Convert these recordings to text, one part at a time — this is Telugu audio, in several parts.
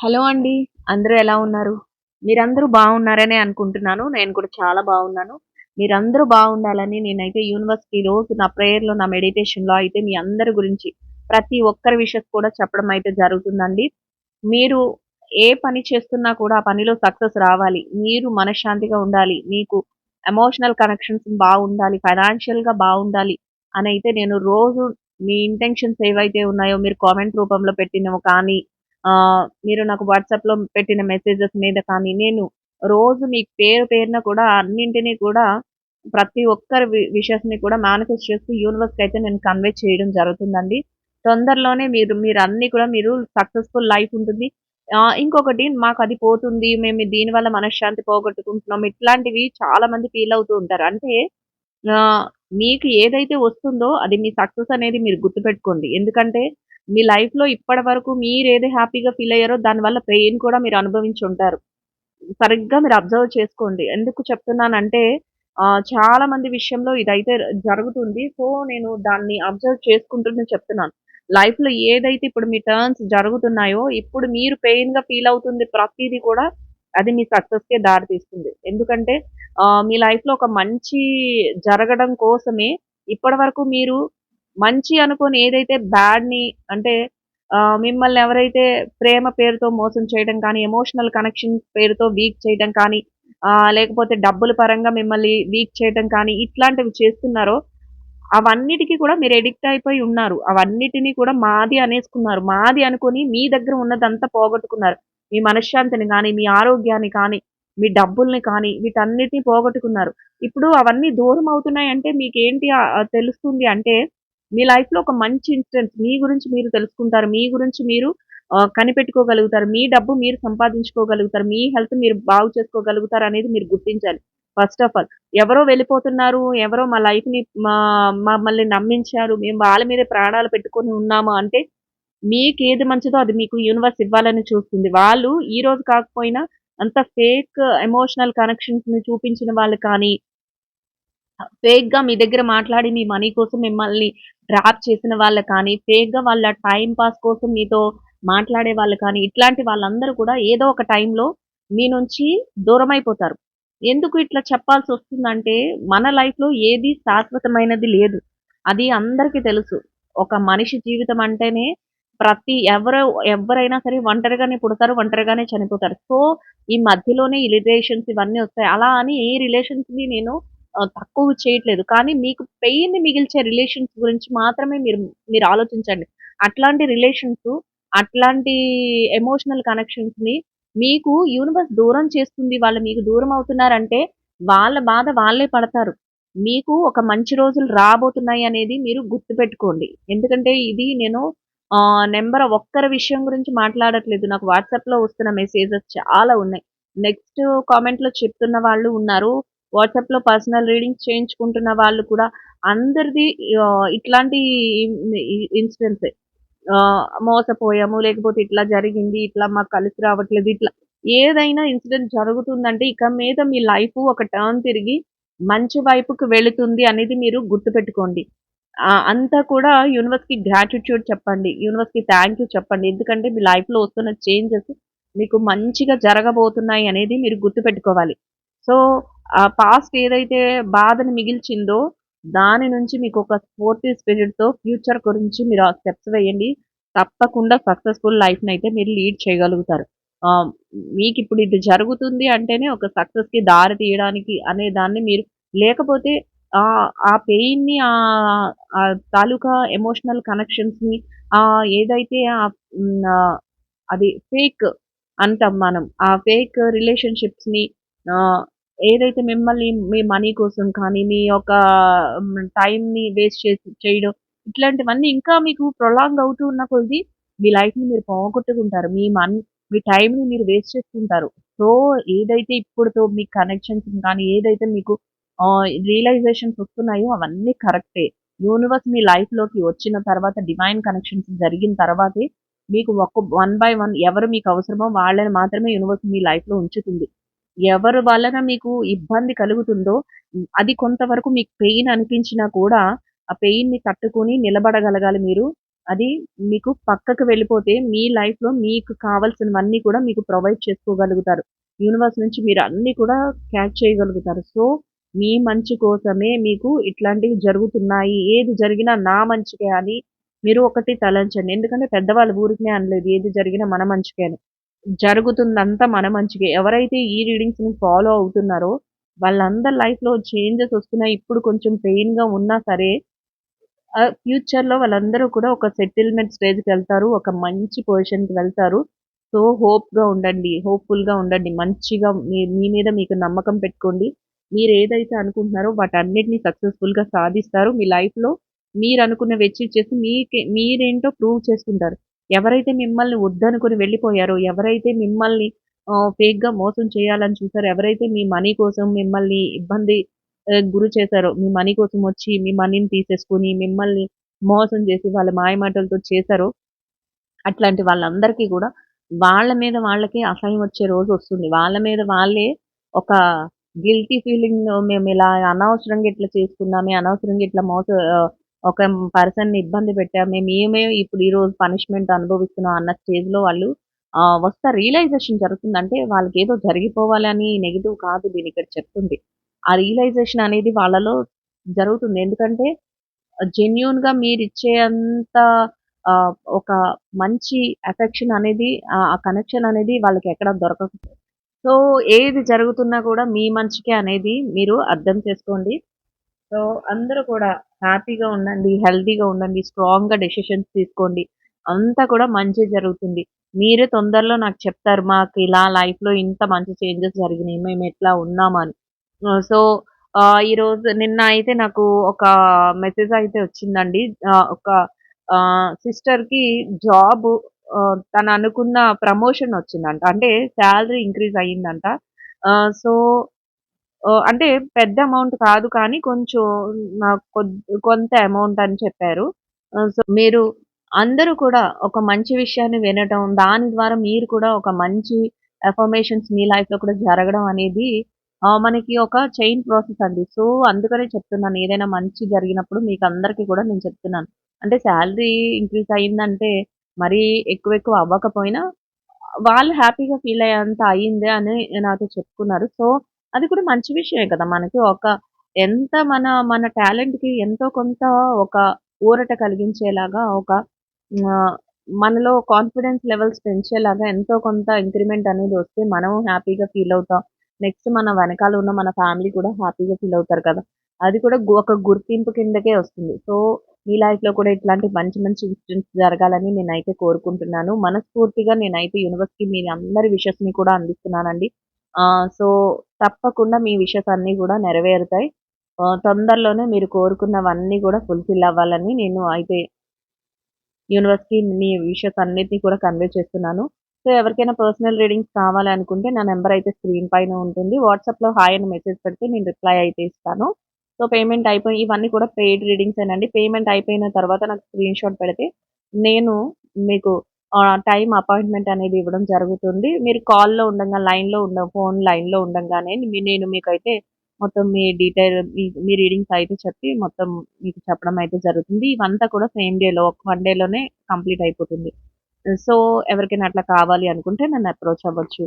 హలో అండి. అందరూ ఎలా ఉన్నారు? మీరందరూ బాగున్నారనే అనుకుంటున్నాను. నేను కూడా చాలా బాగున్నాను. మీరందరూ బాగుండాలని నేనైతే యూనివర్స్‌కి రోజు నా ప్రేయర్‌లో, నా మెడిటేషన్‌లో అయితే మీ అందరి గురించి ప్రతి ఒక్కరి విషెస్ కూడా చెప్పడం అయితే జరుగుతుందండి. మీరు ఏ పని చేస్తున్నా కూడా ఆ పనిలో సక్సెస్ రావాలి. మీరు మనశ్శాంతిగా ఉండాలి. మీకు ఎమోషనల్ కనెక్షన్స్ బాగుండాలి. ఫైనాన్షియల్‌గా బాగుండాలి అనైతే నేను రోజు మీ ఇంటెన్షన్స్ ఏవైతే ఉన్నాయో మీరు కామెంట్ రూపంలో పెట్టినవి కానీ, మీరు నాకు వాట్సాప్‌లో పెట్టిన మెసేజెస్ మీద కానీ, నేను రోజు మీకు పేరు పేరున కూడా అన్నింటిని కూడా ప్రతి ఒక్కరి విషెస్‌ని కూడా మేనిఫెస్ట్ చేస్తూ యూనివర్స్‌కైతే నేను కన్వే చేయడం జరుగుతుందండి. తొందరలోనే మీరన్నీ కూడా మీరు సక్సెస్‌ఫుల్ లైఫ్ ఉంటుంది. ఇంకొకటి మాకది పోతుంది. మేము దీనివల్ల మనశ్శాంతి పోగొట్టుకుంటున్నాం. ఇట్లాంటివి చాలా మంది ఫీల్ అవుతూ ఉంటారు. అంటే ఆహ్, మీకు ఏదైతే వస్తుందో అది మీ సక్సెస్ అనేది మీరు గుర్తుపెట్టుకోండి. ఎందుకంటే మీ లైఫ్‌లో ఇప్పటివరకు మీరేది హ్యాపీగా ఫీల్ అయ్యారో దానివల్ల పెయిన్ కూడా మీరు అనుభవించుంటారు. సరిగ్గా మీరు అబ్జర్వ్ చేసుకోండి. ఎందుకు చెప్తున్నానంటే చాలా మంది విషయంలో ఇదైతే జరుగుతుంది. సో, నేను దాన్ని అబ్జర్వ్ చేసుకుంటూనే చెప్తున్నాను. లైఫ్‌లో ఏదైతే ఇప్పుడు మీ టర్న్స్ జరుగుతున్నాయో, ఇప్పుడు మీరు పెయిన్‌గా ఫీల్ అవుతుంది ప్రతీది కూడా అది మీ సక్సెస్‌కే దారి తీస్తుంది. ఎందుకంటే మీ లైఫ్‌లో ఒక మంచి జరగడం కోసమే ఇప్పటివరకు మీరు మంచి అనుకోని ఏదైతే బ్యాడ్‌ని అంటే మిమ్మల్ని ఎవరైతే ప్రేమ పేరుతో మోసం చేయడం కానీ, ఎమోషనల్ కనెక్షన్ పేరుతో వీక్ చేయడం కానీ, లేకపోతే డబ్బుల పరంగా మిమ్మల్ని వీక్ చేయడం కానీ, ఇట్లాంటివి చేస్తున్నారో, అవన్నిటికి కూడా మీరు అడిక్ట్ అయిపోయి ఉన్నారు. అవన్నిటిని కూడా మాది అనేసుకున్నారు. మాది అనుకోని మీ దగ్గర ఉన్నదంతా పోగొట్టుకున్నారు. మీ మనశ్శాంతిని గానీ, మీ ఆరోగ్యాన్ని కానీ, మీ డబ్బుల్ని కానీ, వీటన్నిటిని పోగొట్టుకున్నారు. ఇప్పుడు అవన్నీ దూరం అవుతున్నాయంటే మీకేంటి తెలుస్తుంది అంటే, మీ లైఫ్‌లో ఒక మంచి ఇన్సిడెంట్స్ మీ గురించి మీరు తెలుసుకుంటారు. మీ గురించి మీరు కనిపెట్టుకోగలుగుతారు. మీ డబ్బు మీరు సంపాదించుకోగలుగుతారు. మీ హెల్త్ మీరు బాగు చేసుకోగలుగుతారనేది మీరు గుర్తించాలి. First of all. ఎవరో వెళ్ళిపోతున్నారు. ఎవరో మా లైఫ్‌ని మా మమ్మల్ని నమ్మించారు. మేము వాళ్ళ మీదే ప్రాణాలు పెట్టుకొని ఉన్నాము అంటే, మీకేది మంచిదో అది మీకు యూనివర్స్ ఇవ్వాలని చూస్తుంది. వాళ్ళు ఈరోజు కాకపోయినా అంత ఫేక్ ఎమోషనల్ కనెక్షన్స్‌ని చూపించిన వాళ్ళు కానీ, ఫేక్‌గా మీ దగ్గర మాట్లాడి మీ మనీ కోసం మిమ్మల్ని ట్రాప్ చేసిన వాళ్ళు కానీ, ఫేక్‌గా వాళ్ళ టైమ్ పాస్ కోసం మీతో మాట్లాడే వాళ్ళు కానీ, ఇట్లాంటి వాళ్ళందరూ కూడా ఏదో ఒక టైంలో మీ నుంచి దూరమైపోతారు. ఎందుకు ఇట్లా చెప్పాల్సొస్తుందంటే, మన లైఫ్‌లో ఏది శాశ్వతమైనది లేదు. అది అందరికీ తెలుసు. ఒక మనిషి జీవితం అంటేనే ఎవ్వరైనా సరే ఒంటరిగానే పుడతారు, ఒంటరిగానే చనిపోతారు. సో, ఈ మధ్యలోనే ఈ రిలేషన్స్ ఇవన్నీ వస్తాయి. అలా అని ఏ రిలేషన్స్‌ని నేను తక్కువ చేయట్లేదు. కానీ మీకు పెయిన్‌ని మిగిల్చే రిలేషన్స్ గురించి మాత్రమే మీరు ఆలోచించండి. అట్లాంటి రిలేషన్స్, అట్లాంటి ఎమోషనల్ కనెక్షన్స్‌ని మీకు యూనివర్స్ దూరం చేస్తుంది. వాళ్ళు మీకు దూరం అవుతున్నారంటే, వాళ్ళ బాధ వాళ్ళే పడతారు. మీకు ఒక మంచి రోజులు రాబోతున్నాయి అనేది మీరు గుర్తుపెట్టుకోండి. ఎందుకంటే ఇది నేను నంబర్ ఒక్కరి విషయం గురించి మాట్లాడట్లేదు. నాకు వాట్సాప్‌లో వస్తున్న మెసేజెస్ చాలా ఉన్నాయి. నెక్స్ట్ కామెంట్‌లో చెప్తున్న వాళ్ళు ఉన్నారు. వాట్సాప్‌లో పర్సనల్ రీడింగ్స్ చేయించుకుంటున్న వాళ్ళు కూడా అందరిది ఇట్లాంటి ఇన్సిడెంట్సే. మోసపోయాము, లేకపోతే ఇట్లా జరిగింది, ఇట్లా మాకు కలిసి రావట్లేదు, ఇట్లా ఏదైనా ఇన్సిడెంట్ జరుగుతుందంటే ఇక మీద మీ లైఫు ఒక టర్న్ తిరిగి మంచి వైపుకి వెళుతుంది అనేది మీరు గుర్తుపెట్టుకోండి. అంతా కూడా యూనివర్స్‌కి గ్రాటిట్యూడ్ చెప్పండి. యూనివర్స్‌కి థాంక్ యూ చెప్పండి. ఎందుకంటే మీ లైఫ్‌లో వస్తున్న చేంజెస్ మీకు మంచిగా జరగబోతున్నాయి అనేది మీరు గుర్తుపెట్టుకోవాలి. సో, పాస్ట్ ఏదైతే బాధను మిగిల్చిందో దాని నుంచి మీకొక స్పోర్టివ్ స్పిరిట్‌తో ఫ్యూచర్ గురించి మీరు ఆ స్టెప్స్ వేయండి. తప్పకుండా సక్సెస్‌ఫుల్ లైఫ్‌నైతే మీరు లీడ్ చేయగలుగుతారు. ఆహ్, మీకిప్పుడు ఇది జరుగుతుంది అంటేనే ఒక సక్సెస్‌కి దారి తీయడానికి అనే దాన్ని మీరు లేకపోతే ఆ పెయిన్‌ని ఆ తాలూకా ఎమోషనల్ కనెక్షన్స్‌ని ఏదైతే అది ఫేక్ అంటాం మనం. ఆ ఫేక్ రిలేషన్‌షిప్స్‌ని ఆహ్, ఏదైతే మిమ్మల్ని మీ మనీ కోసం కానీ, మీ యొక్క టైమ్‌ని వేస్ట్ చేయడం ఇట్లాంటివన్నీ ఇంకా మీకు ప్రొలాంగ్ అవుతూ ఉన్న కొద్దీ మీ లైఫ్‌ని మీరు పోగొట్టుకుంటారు. మీ టైమ్‌ని మీరు వేస్ట్ చేసుకుంటారు. సో, ఏదైతే ఇప్పుడుతో మీ కనెక్షన్స్ కానీ, ఏదైతే మీకు రియలైజేషన్స్ వస్తున్నాయో అవన్నీ కరెక్టే. యూనివర్స్ మీ లైఫ్‌లోకి వచ్చిన తర్వాత డివైన్ కనెక్షన్స్ జరిగిన తర్వాతే మీకు వన్ బై వన్ ఎవరు మీకు అవసరమో వాళ్ళని మాత్రమే యూనివర్స్ మీ లైఫ్‌లో ఉంచుతుంది. ఎవరి వలన మీకు ఇబ్బంది కలుగుతుందో అది కొంతవరకు మీకు పెయిన్ అనిపించినా కూడా, ఆ పెయిన్‌ని తట్టుకొని నిలబడగలగాలి మీరు. అది మీకు పక్కకు వెళ్ళిపోతే మీ లైఫ్‌లో మీకు కావాల్సినవన్నీ కూడా మీకు ప్రొవైడ్ చేసుకోగలుగుతారు. యూనివర్స్ నుంచి మీరు అన్నీ కూడా క్యాచ్ చేయగలుగుతారు. సో, మీ మంచి కోసమే మీకు ఇట్లాంటివి జరుగుతున్నాయి. ఏది జరిగినా నా మంచికే అని మీరు ఒకటి తలంచండి. ఎందుకంటే పెద్దవాళ్ళు ఊరికనే అనలేదు. ఏది జరిగినా మన మంచికే అని. జరుగుతుందంతా మన మంచికే. ఎవరైతే ఈ రీడింగ్స్‌ని ఫాలో అవుతున్నారో వాళ్ళందరి లైఫ్‌లో చేంజెస్ వస్తున్నాయి. ఇప్పుడు కొంచెం పెయిన్‌గా ఉన్నా సరే ఫ్యూచర్‌లో వాళ్ళందరూ కూడా ఒక సెటిల్‌మెంట్ స్టేజ్‌కెళ్తారు. ఒక మంచి పొజిషన్‌కి వెళ్తారు. సో, హోప్‌గా ఉండండి. హోప్‌ఫుల్‌గా ఉండండి. మంచిగా మీ మీద మీకు నమ్మకం పెట్టుకోండి. మీరేదైతే అనుకుంటున్నారో వాటన్నిటిని సక్సెస్‌ఫుల్‌గా సాధిస్తారు. మీ లైఫ్‌లో మీరనుకున్నవి అచీవ్ చేసి మీరేంటో ప్రూవ్ చేసుకుంటారు. ఎవరైతే మిమ్మల్ని వద్దనుకొని వెళ్ళిపోయారో, ఎవరైతే మిమ్మల్ని ఫేక్‌గా మోసం చేయాలని చూసారో, ఎవరైతే మీ మనీ కోసం మిమ్మల్ని ఇబ్బంది గురి చేశారో, మీ మనీ కోసం వచ్చి మీ మనీని తీసేసుకొని, మిమ్మల్ని మోసం చేసి వాళ్ళ మాయమాటలతో చేశారో, అట్లాంటి వాళ్ళందరికీ గూడా వాళ్ళ మీద వాళ్ళకే అసహ్యం వచ్చే రోజొస్తుంది. వాళ్ళ మీద వాళ్ళే ఒక గిల్టీ ఫీలింగ్ మేమిలా అనవసరంగా ఇట్లా చేసుకున్నామే, అనవసరంగా ఇట్లా ఒక పర్సన్‌ని ఇబ్బంది పెట్టామే, మేమే ఇప్పుడు ఈరోజు పనిష్మెంట్ అనుభవిస్తున్నాం అన్న స్టేజ్‌లో వాళ్ళు వస్తారు. రియలైజేషన్ జరుగుతుంది. అంటే వాళ్ళకేదో జరిగిపోవాలని నెగెటివ్ కాదు నేనిక్కడ చెప్తుంది. ఆ రియలైజేషన్ అనేది వాళ్ళలో జరుగుతుంది. ఎందుకంటే జెన్యూన్‌గా మీరిచ్చే అంత ఒక మంచి అఫెక్షన్ అనేది ఆ కనెక్షన్ అనేది వాళ్ళకెక్కడ దొరకదు. సో, ఏది జరుగుతున్నా కూడా మీ మంచికే అనేది మీరు అర్థం చేసుకోండి. సో, అందరూ కూడా హ్యాపీగా ఉండండి, హెల్తీగా ఉండండి, స్ట్రాంగ్‌గా డెసిషన్స్ తీసుకోండి. అంతా కూడా మంచే జరుగుతుంది. మీరే తొందరలో నాకు చెప్తారు. మాకిలా లైఫ్‌లో ఇంత మంచి చేంజెస్ జరిగినాయి. మేమెట్లా ఉన్నామని. సో, నిన్న అయితే నాకు ఒక మెసేజ్ అయితే వచ్చిందండి. ఒక సిస్టర్‌కి జాబు తననుకున్న ప్రమోషన్ వచ్చిందంట. అంటే సాలరీ ఇంక్రీజ్ అయిందంట. సో, అంటే పెద్ద అమౌంట్ కాదు కానీ కొంచెం నాకు కొంత అమౌంట్ అని చెప్పారు. సో, మీరు అందరూ కూడా ఒక మంచి విషయాన్ని వినటం, దాని ద్వారా మీరు కూడా ఒక మంచి అఫర్మేషన్స్ మీ లైఫ్‌లో కూడా జరగడం అనేది మనకి ఒక చైన్ ప్రాసెస్ అండి. సో, అందుకనే చెప్తున్నాను. ఏదైనా మంచి జరిగినప్పుడు మీకందరికీ కూడా నేను చెప్తున్నాను. అంటే సాలరీ ఇంక్రీజ్ అయిందంటే మరీ ఎక్కువ అవ్వకపోయినా వాళ్ళు హ్యాపీగా ఫీల్ అయ్యేంత అయిందే అని నాతో చెప్పుకున్నారు. సో, అది కూడా మంచి విషయమే కదా! మనకి ఎంత మన టాలెంట్‌కి ఎంతో కొంత ఒక ఊరట కలిగించేలాగా ఆహ్, మనలో కాన్ఫిడెన్స్ లెవెల్స్ పెంచేలాగా ఎంతో కొంత ఇంక్రిమెంట్ అనేది వస్తే మనం హ్యాపీగా ఫీల్ అవుతాం. నెక్స్ట్ మన వెనకాల ఉన్న మన ఫ్యామిలీ కూడా హ్యాపీగా ఫీల్ అవుతారు కదా! అది కూడా ఒక గుర్తింపు కిందకే వస్తుంది. సో, మీ లైఫ్‌లో కూడా ఇట్లాంటి మంచి మంచి ఇన్సిడెంట్స్ జరగాలని నేనైతే కోరుకుంటున్నాను. మనస్ఫూర్తిగా నేనైతే యూనివర్స్‌కి మీ అందరి విషెస్‌ని కూడా అందిస్తున్నానండి. సో, తప్పకుండా మీ విషెస్ అన్నీ కూడా నెరవేరుతాయి. తొందరలోనే మీరు కోరుకున్నవన్నీ కూడా ఫుల్‌ఫిల్ అవ్వాలని నేను అయితే యూనివర్స్‌కి మీ విషెస్ అన్నిటిని కూడా కన్వే చేస్తున్నాను. సో, ఎవరికైనా పర్సనల్ రీడింగ్స్ కావాలనుకుంటే నా నంబర్ అయితే స్క్రీన్ పైన ఉంటుంది. వాట్సాప్‌లో హాయ్ అని మెసేజ్ పెడితే నేను రిప్లై అయితే ఇస్తాను. సో, పేమెంట్ అయిపోయి ఇవన్నీ కూడా పెయిడ్ రీడింగ్సేనండి. పేమెంట్ అయిపోయిన తర్వాత నాకు స్క్రీన్‌షాట్ పెడితే నేను మీకు టైమ్ అపాయింట్‌మెంట్ అనేది ఇవ్వడం జరుగుతుంది. మీరు కాల్‌లో ఉండంగా ఫోన్ లైన్‌లో ఉండంగానే నేను మీకైతే మొత్తం మీ రీడింగ్స్ అయితే చెప్పి మొత్తం మీకు చెప్పడం అయితే జరుగుతుంది. ఇవంతా కూడా సేమ్ డేలో 1 డేలోనే కంప్లీట్ అయిపోతుంది. సో, ఎవరికైనా అట్లా కావాలి అనుకుంటే నన్ను అప్రోచ్ అవ్వచ్చు.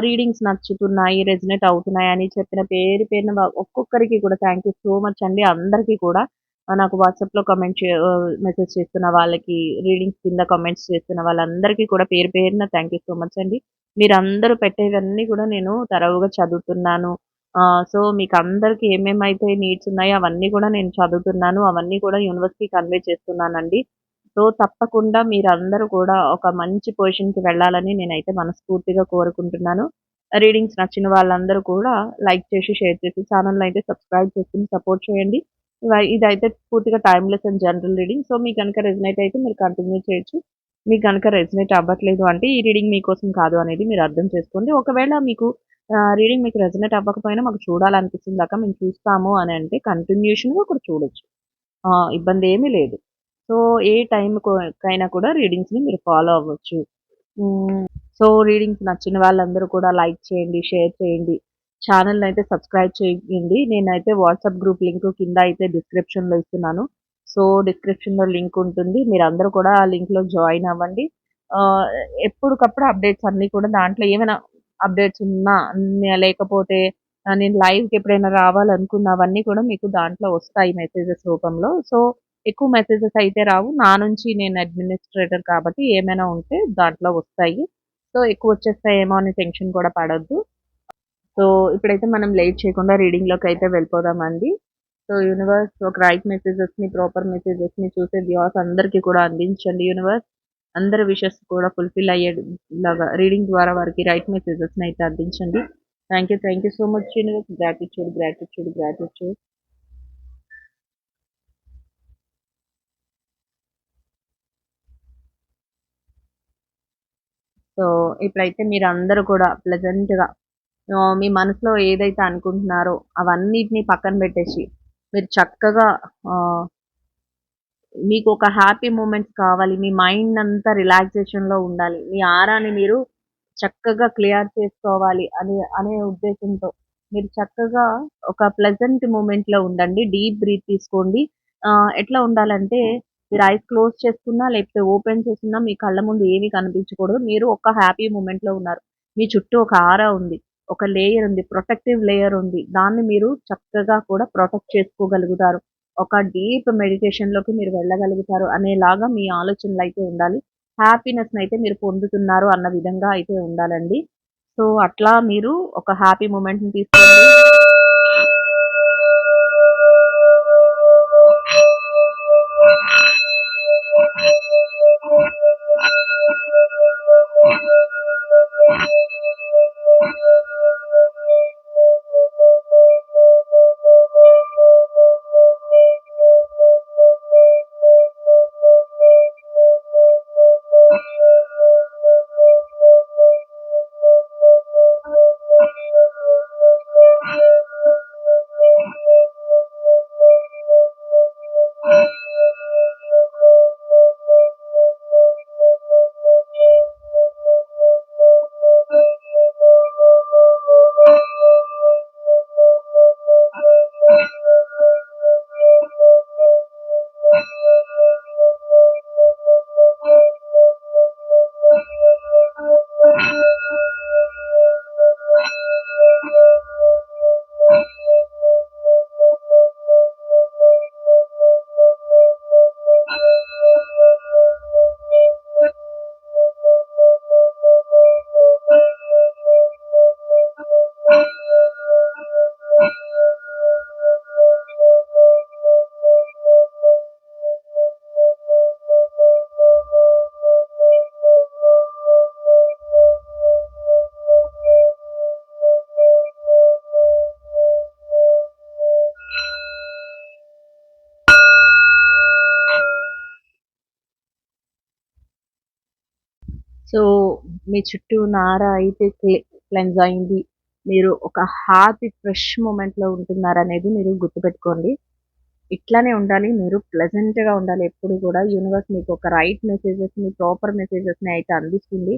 రీడింగ్స్ నచ్చుతున్నాయి, రెజొనేట్ అవుతున్నాయి అని చెప్పిన పేరు పేరున ఒక్కొక్కరికి కూడా థాంక్ యూ సో మచ్ అండి. అందరికీ కూడా నాకు వాట్సాప్‌లో మెసేజ్ చేస్తున్న వాళ్ళకి, రీడింగ్స్ కింద కామెంట్స్ చేస్తున్న వాళ్ళందరికీ కూడా పేరు పేరున థాంక్ యూ సో మచ్ అండి. మీరందరూ పెట్టేవన్నీ కూడా నేను తరోవుగా చదువుతున్నాను. సో, మీకందరికి ఏమేమైతే నీడ్స్ ఉన్నాయో అవన్నీ కూడా నేను చదువుతున్నాను. అవన్నీ కూడా యూనివర్స్‌కి కన్వే చేస్తున్నానండి. సో, తప్పకుండా మీరందరూ కూడా ఒక మంచి పొజిషన్‌కి వెళ్ళాలని నేనైతే మనస్ఫూర్తిగా కోరుకుంటున్నాను. రీడింగ్స్ నచ్చిన వాళ్ళందరూ కూడా లైక్ చేసి, షేర్ చేసి ఛానెల్‌ని అయితే సబ్స్క్రైబ్ చేసుకొని సపోర్ట్ చేయండి. ఇదైతే పూర్తిగా timeless and general reading. So, మీకు గనుక రెజొనేట్ అయితే మీరు కంటిన్యూ చేయొచ్చు. మీకు గనుక రెజొనేట్ అవ్వట్లేదు అంటే ఈ రీడింగ్ మీకోసం కాదు అనేది మీరు అర్థం చేసుకోండి. ఒకవేళ మీకు రీడింగ్ మీకు రెజొనేట్ అవ్వకపోయినా మాకు చూడాలనిపిస్తుంది దాకా మేము చూస్తాము అని అంటే కంటిన్యూషన్‌గా కూడా చూడొచ్చు. ఇబ్బందేమీ లేదు. సో, ఏ కైనా కూడా రీడింగ్స్‌ని మీరు ఫాలో అవ్వచ్చు. హ్మ్. సో, రీడింగ్స్ నచ్చిన వాళ్ళందరూ కూడా లైక్ చేయండి, షేర్ చేయండి. ఛానెల్‌నయితే సబ్స్క్రైబ్ చేయండి. నేనైతే వాట్సాప్ గ్రూప్ లింక్ కింద అయితే డిస్క్రిప్షన్‌లో ఇస్తున్నాను. సో, డిస్క్రిప్షన్‌లో లింక్ ఉంటుంది. మీరందరూ కూడా ఆ లింక్‌లో జాయిన్ అవ్వండి. ఆహ్, ఎప్పటికప్పుడు అప్డేట్స్ అన్నీ కూడా దాంట్లో ఏమైనా అప్డేట్స్ ఉన్నా లేకపోతే నేను లైవ్‌కి ఎప్పుడైనా రావాలనుకున్న అవన్నీ కూడా మీకు దాంట్లో వస్తాయి మెసేజెస్ రూపంలో. సో, ఎక్కువ మెసేజెస్ అయితే రావు. నా నుంచి నేను అడ్మినిస్ట్రేటర్ కాబట్టి ఏమైనా ఉంటే దాంట్లో వస్తాయి. సో, ఎక్కువొచ్చేస్తాయేమో అని టెన్షన్ కూడా పడొద్దు. సో, ఇప్పుడైతే మనం లేట్ చేయకుండా రీడింగ్‌లోకైతే వెళ్ళిపోదామండి. సో, యూనివర్స్ ఒక రైట్ మెసేజెస్‌ని, ప్రాపర్ మెసేజెస్‌ని చూసే వ్యూవర్స్ అందరికీ కూడా అందించండి యూనివర్స్. అందరి విషెస్ కూడా ఫుల్‌ఫిల్ అయ్యేలాగా రీడింగ్ ద్వారా వారికి రైట్ మెసేజెస్‌ని అయితే అందించండి. Thank you so much universe. Gratitude, gratitude, gratitude. So, ఇప్పుడైతే మీరందరూ కూడా ప్లెజెంట్‌గా మీ మనసులో ఏదైతే అనుకుంటున్నారో అవన్నిటిని పక్కన పెట్టేసి మీరు చక్కగా ఆహ్ మీకొక హ్యాపీ మూమెంట్స్ కావాలి. మీ మైండ్ అంతా రిలాక్సేషన్‌లో ఉండాలి. మీ ఆరాని మీరు చక్కగా క్లియర్ చేసుకోవాలి అనే ఉద్దేశంతో మీరు చక్కగా ఒక ప్లెజెంట్ మూమెంట్‌లో ఉండండి. డీప్ బ్రీత్ తీసుకోండి. ఎట్లా ఉండాలంటే మీరు ఐస్ క్లోజ్ చేసుకున్నా, లేకపోతే ఓపెన్ చేసుకున్నా మీ కళ్ళ ముందు ఏమీ కనిపించకూడదు. మీరు ఒక హ్యాపీ మూమెంట్‌లో ఉన్నారు. మీ చుట్టూ ఒక ఆరా ఉంది. ఒక లేయర్ ఉంది. ప్రొటెక్టివ్ లేయర్ ఉంది. దాన్ని మీరు చక్కగా కూడా ప్రొటెక్ట్ చేసుకోగలుగుతారు. ఒక డీప్ మెడిటేషన్‌లోకి మీరు వెళ్ళగలుగుతారు అనేలాగా మీ ఆలోచనలైతే ఉండాలి. హ్యాపీనెస్‌నైతే మీరు పొందుతున్నారు అన్న విధంగా అయితే ఉండాలండి. సో, అట్లా మీరు ఒక హ్యాపీ మొమెంట్‌ని తీసుకోండి. సో, మీ చుట్టూ ఉన్న ఆరా అయితే క్లెన్స్ అయింది. మీరు ఒక హ్యాపీ ఫ్రెష్ మొమెంట్‌లో ఉంటున్నారనేది మీరు గుర్తుపెట్టుకోండి. ఇట్లానే ఉండాలి. మీరు ప్లెజెంట్‌గా ఉండాలి ఎప్పుడు గూడా. యూనివర్స్ మీకు ఒక రైట్ మెసేజెస్‌ని, ప్రాపర్ మెసేజెస్‌ని అయితే అందిస్తుంది.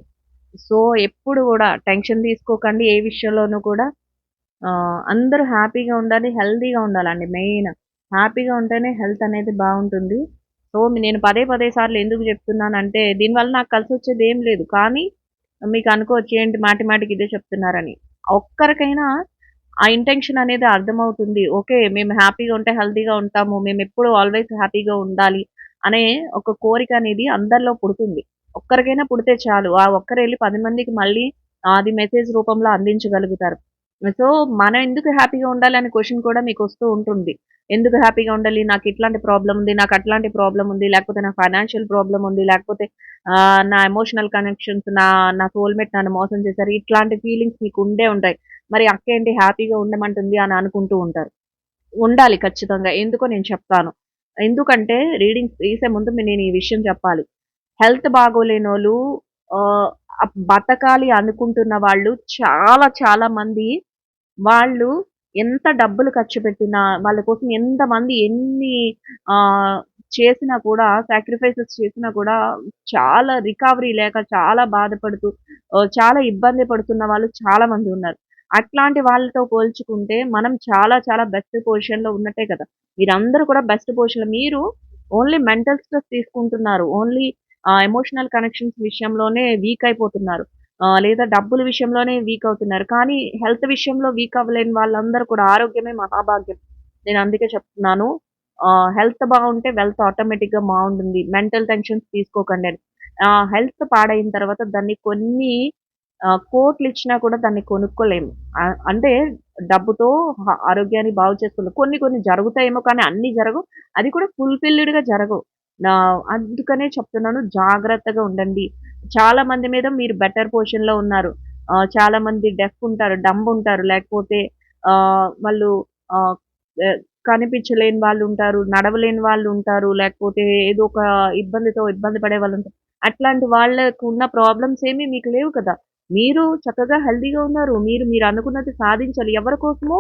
సో, ఎప్పుడు గూడా టెన్షన్ తీసుకోకండి ఏ విషయంలోనూ కూడా. అందరూ హ్యాపీగా ఉండాలి. హెల్తీగా ఉండాలండి మెయిన్. హ్యాపీగా ఉంటేనే హెల్త్ అనేది బావుంటుంది. సో, నేను పదే పదే సార్లు ఎందుకు చెప్తున్నానంటే, దీనివల్ల నాకు కలిసొచ్చేదేం లేదు. కానీ మీకు అనుకోవచ్చు ఏంటి మాటి మాటికి ఇదే చెప్తున్నారని. ఒక్కరికైనా ఆ ఇంటెన్షన్ అనేది అర్థమవుతుంది. ఓకే. మేము హ్యాపీగా ఉంటే హెల్తీగా ఉంటాము. మేమెప్పుడు ఆల్‌వేస్ హ్యాపీగా ఉండాలి అనే ఒక కోరిక అనేది అందరిలో పుడుతుంది. ఒక్కరికైనా పుడితే చాలు. ఆ ఒక్కరెళ్లి 10 మందికి మళ్ళీ అది మెసేజ్ రూపంలో అందించగలుగుతారు. సో, మనం ఎందుకు హ్యాపీగా ఉండాలి అనే క్వెషన్ కూడా మీకొస్తూ ఉంటుంది. ఎందుకు హ్యాపీగా ఉండాలి? నాకు ఇట్లాంటి ప్రాబ్లమ్ ఉంది. నాకు అట్లాంటి ప్రాబ్లమ్ ఉంది. లేకపోతే నాకు ఫైనాన్షియల్ ప్రాబ్లమ్ ఉంది. లేకపోతే నా ఎమోషనల్ కనెక్షన్స్ నా సోల్‌మేట్ నన్ను మోసం చేశారు. ఇట్లాంటి ఫీలింగ్స్ మీకు ఉండే ఉంటాయి. మరి అక్కేంటి హ్యాపీగా ఉండమంటుంది అని అనుకుంటూ ఉంటారు. ఉండాలి ఖచ్చితంగా. ఎందుకో నేను చెప్తాను. ఎందుకంటే రీడింగ్స్ తీసే ముందు నేను ఈ విషయం చెప్పాలి. హెల్త్ బాగోలేనోళ్ళు ఆహ్, బతకాలి అనుకుంటున్న వాళ్ళు చాలా చాలా మంది వాళ్ళు ఎంత డబ్బులు ఖర్చు పెట్టినా, వాళ్ళ కోసం ఎంతమంది ఎన్ని ఆహ్, చేసినా కూడా సాక్రిఫైసెస్ చేసినా కూడా చాలా రికవరీ లేక చాలా బాధపడుతూ చాలా ఇబ్బంది పడుతున్న వాళ్ళు చాలా మంది ఉన్నారు. అట్లాంటి వాళ్ళతో పోల్చుకుంటే మనం చాలా చాలా బెస్ట్ పొజిషన్‌లో ఉన్నట్టే కదా! మీరందరూ కూడా బెస్ట్ పొజిషన్‌లో మీరు ఓన్లీ మెంటల్ స్ట్రెస్ తీసుకుంటున్నారు. ఓన్లీ ఎమోషనల్ కనెక్షన్స్ విషయంలోనే వీక్ అయిపోతున్నారు. లేదా డబ్బుల విషయంలోనే వీక్ అవుతున్నారు. కానీ హెల్త్ విషయంలో వీక్ అవ్వలేని వాళ్ళందరూ కూడా ఆరోగ్యమే మహాభాగ్యం. నేను అందుకే చెప్తున్నాను. హెల్త్ బావుంటే వెల్త్ ఆటోమేటిక్‌గా బావుంటుంది. మెంటల్ టెన్షన్స్ తీసుకోకండి అని. హెల్త్ పాడైన తర్వాత దాన్ని కొన్ని కోట్లిచ్చినా కూడా దాన్ని కొనుక్కోలేము. అంటే డబ్బుతో ఆరోగ్యాన్ని బాగు చేసుకోలేం. కొన్ని కొన్ని జరుగుతాయేమో కానీ అన్నీ జరగవు. అది కూడా ఫుల్‌ఫిల్‌డ్‌గా జరగవు. అందుకనే చెప్తున్నాను జాగ్రత్తగా ఉండండి. చాలా మంది మీద మీరు బెటర్ పొజిషన్‌లో ఉన్నారు. చాలా మంది డెఫ్ ఉంటారు, డంబ్ ఉంటారు. లేకపోతే వాళ్ళు ఆహ్, ఆహ్, కనిపించలేని వాళ్ళుంటారు, నడవలేని వాళ్ళుంటారు. లేకపోతే ఏదో ఒక ఇబ్బందితో ఇబ్బంది పడే వాళ్ళుంటారు. అట్లాంటి వాళ్ళకున్న ప్రాబ్లమ్స్ ఏమి మీకు లేవు కదా! మీరు చక్కగా హెల్తీగా ఉన్నారు. మీరు అనుకున్నది సాధించాలి. ఎవరి కోసమో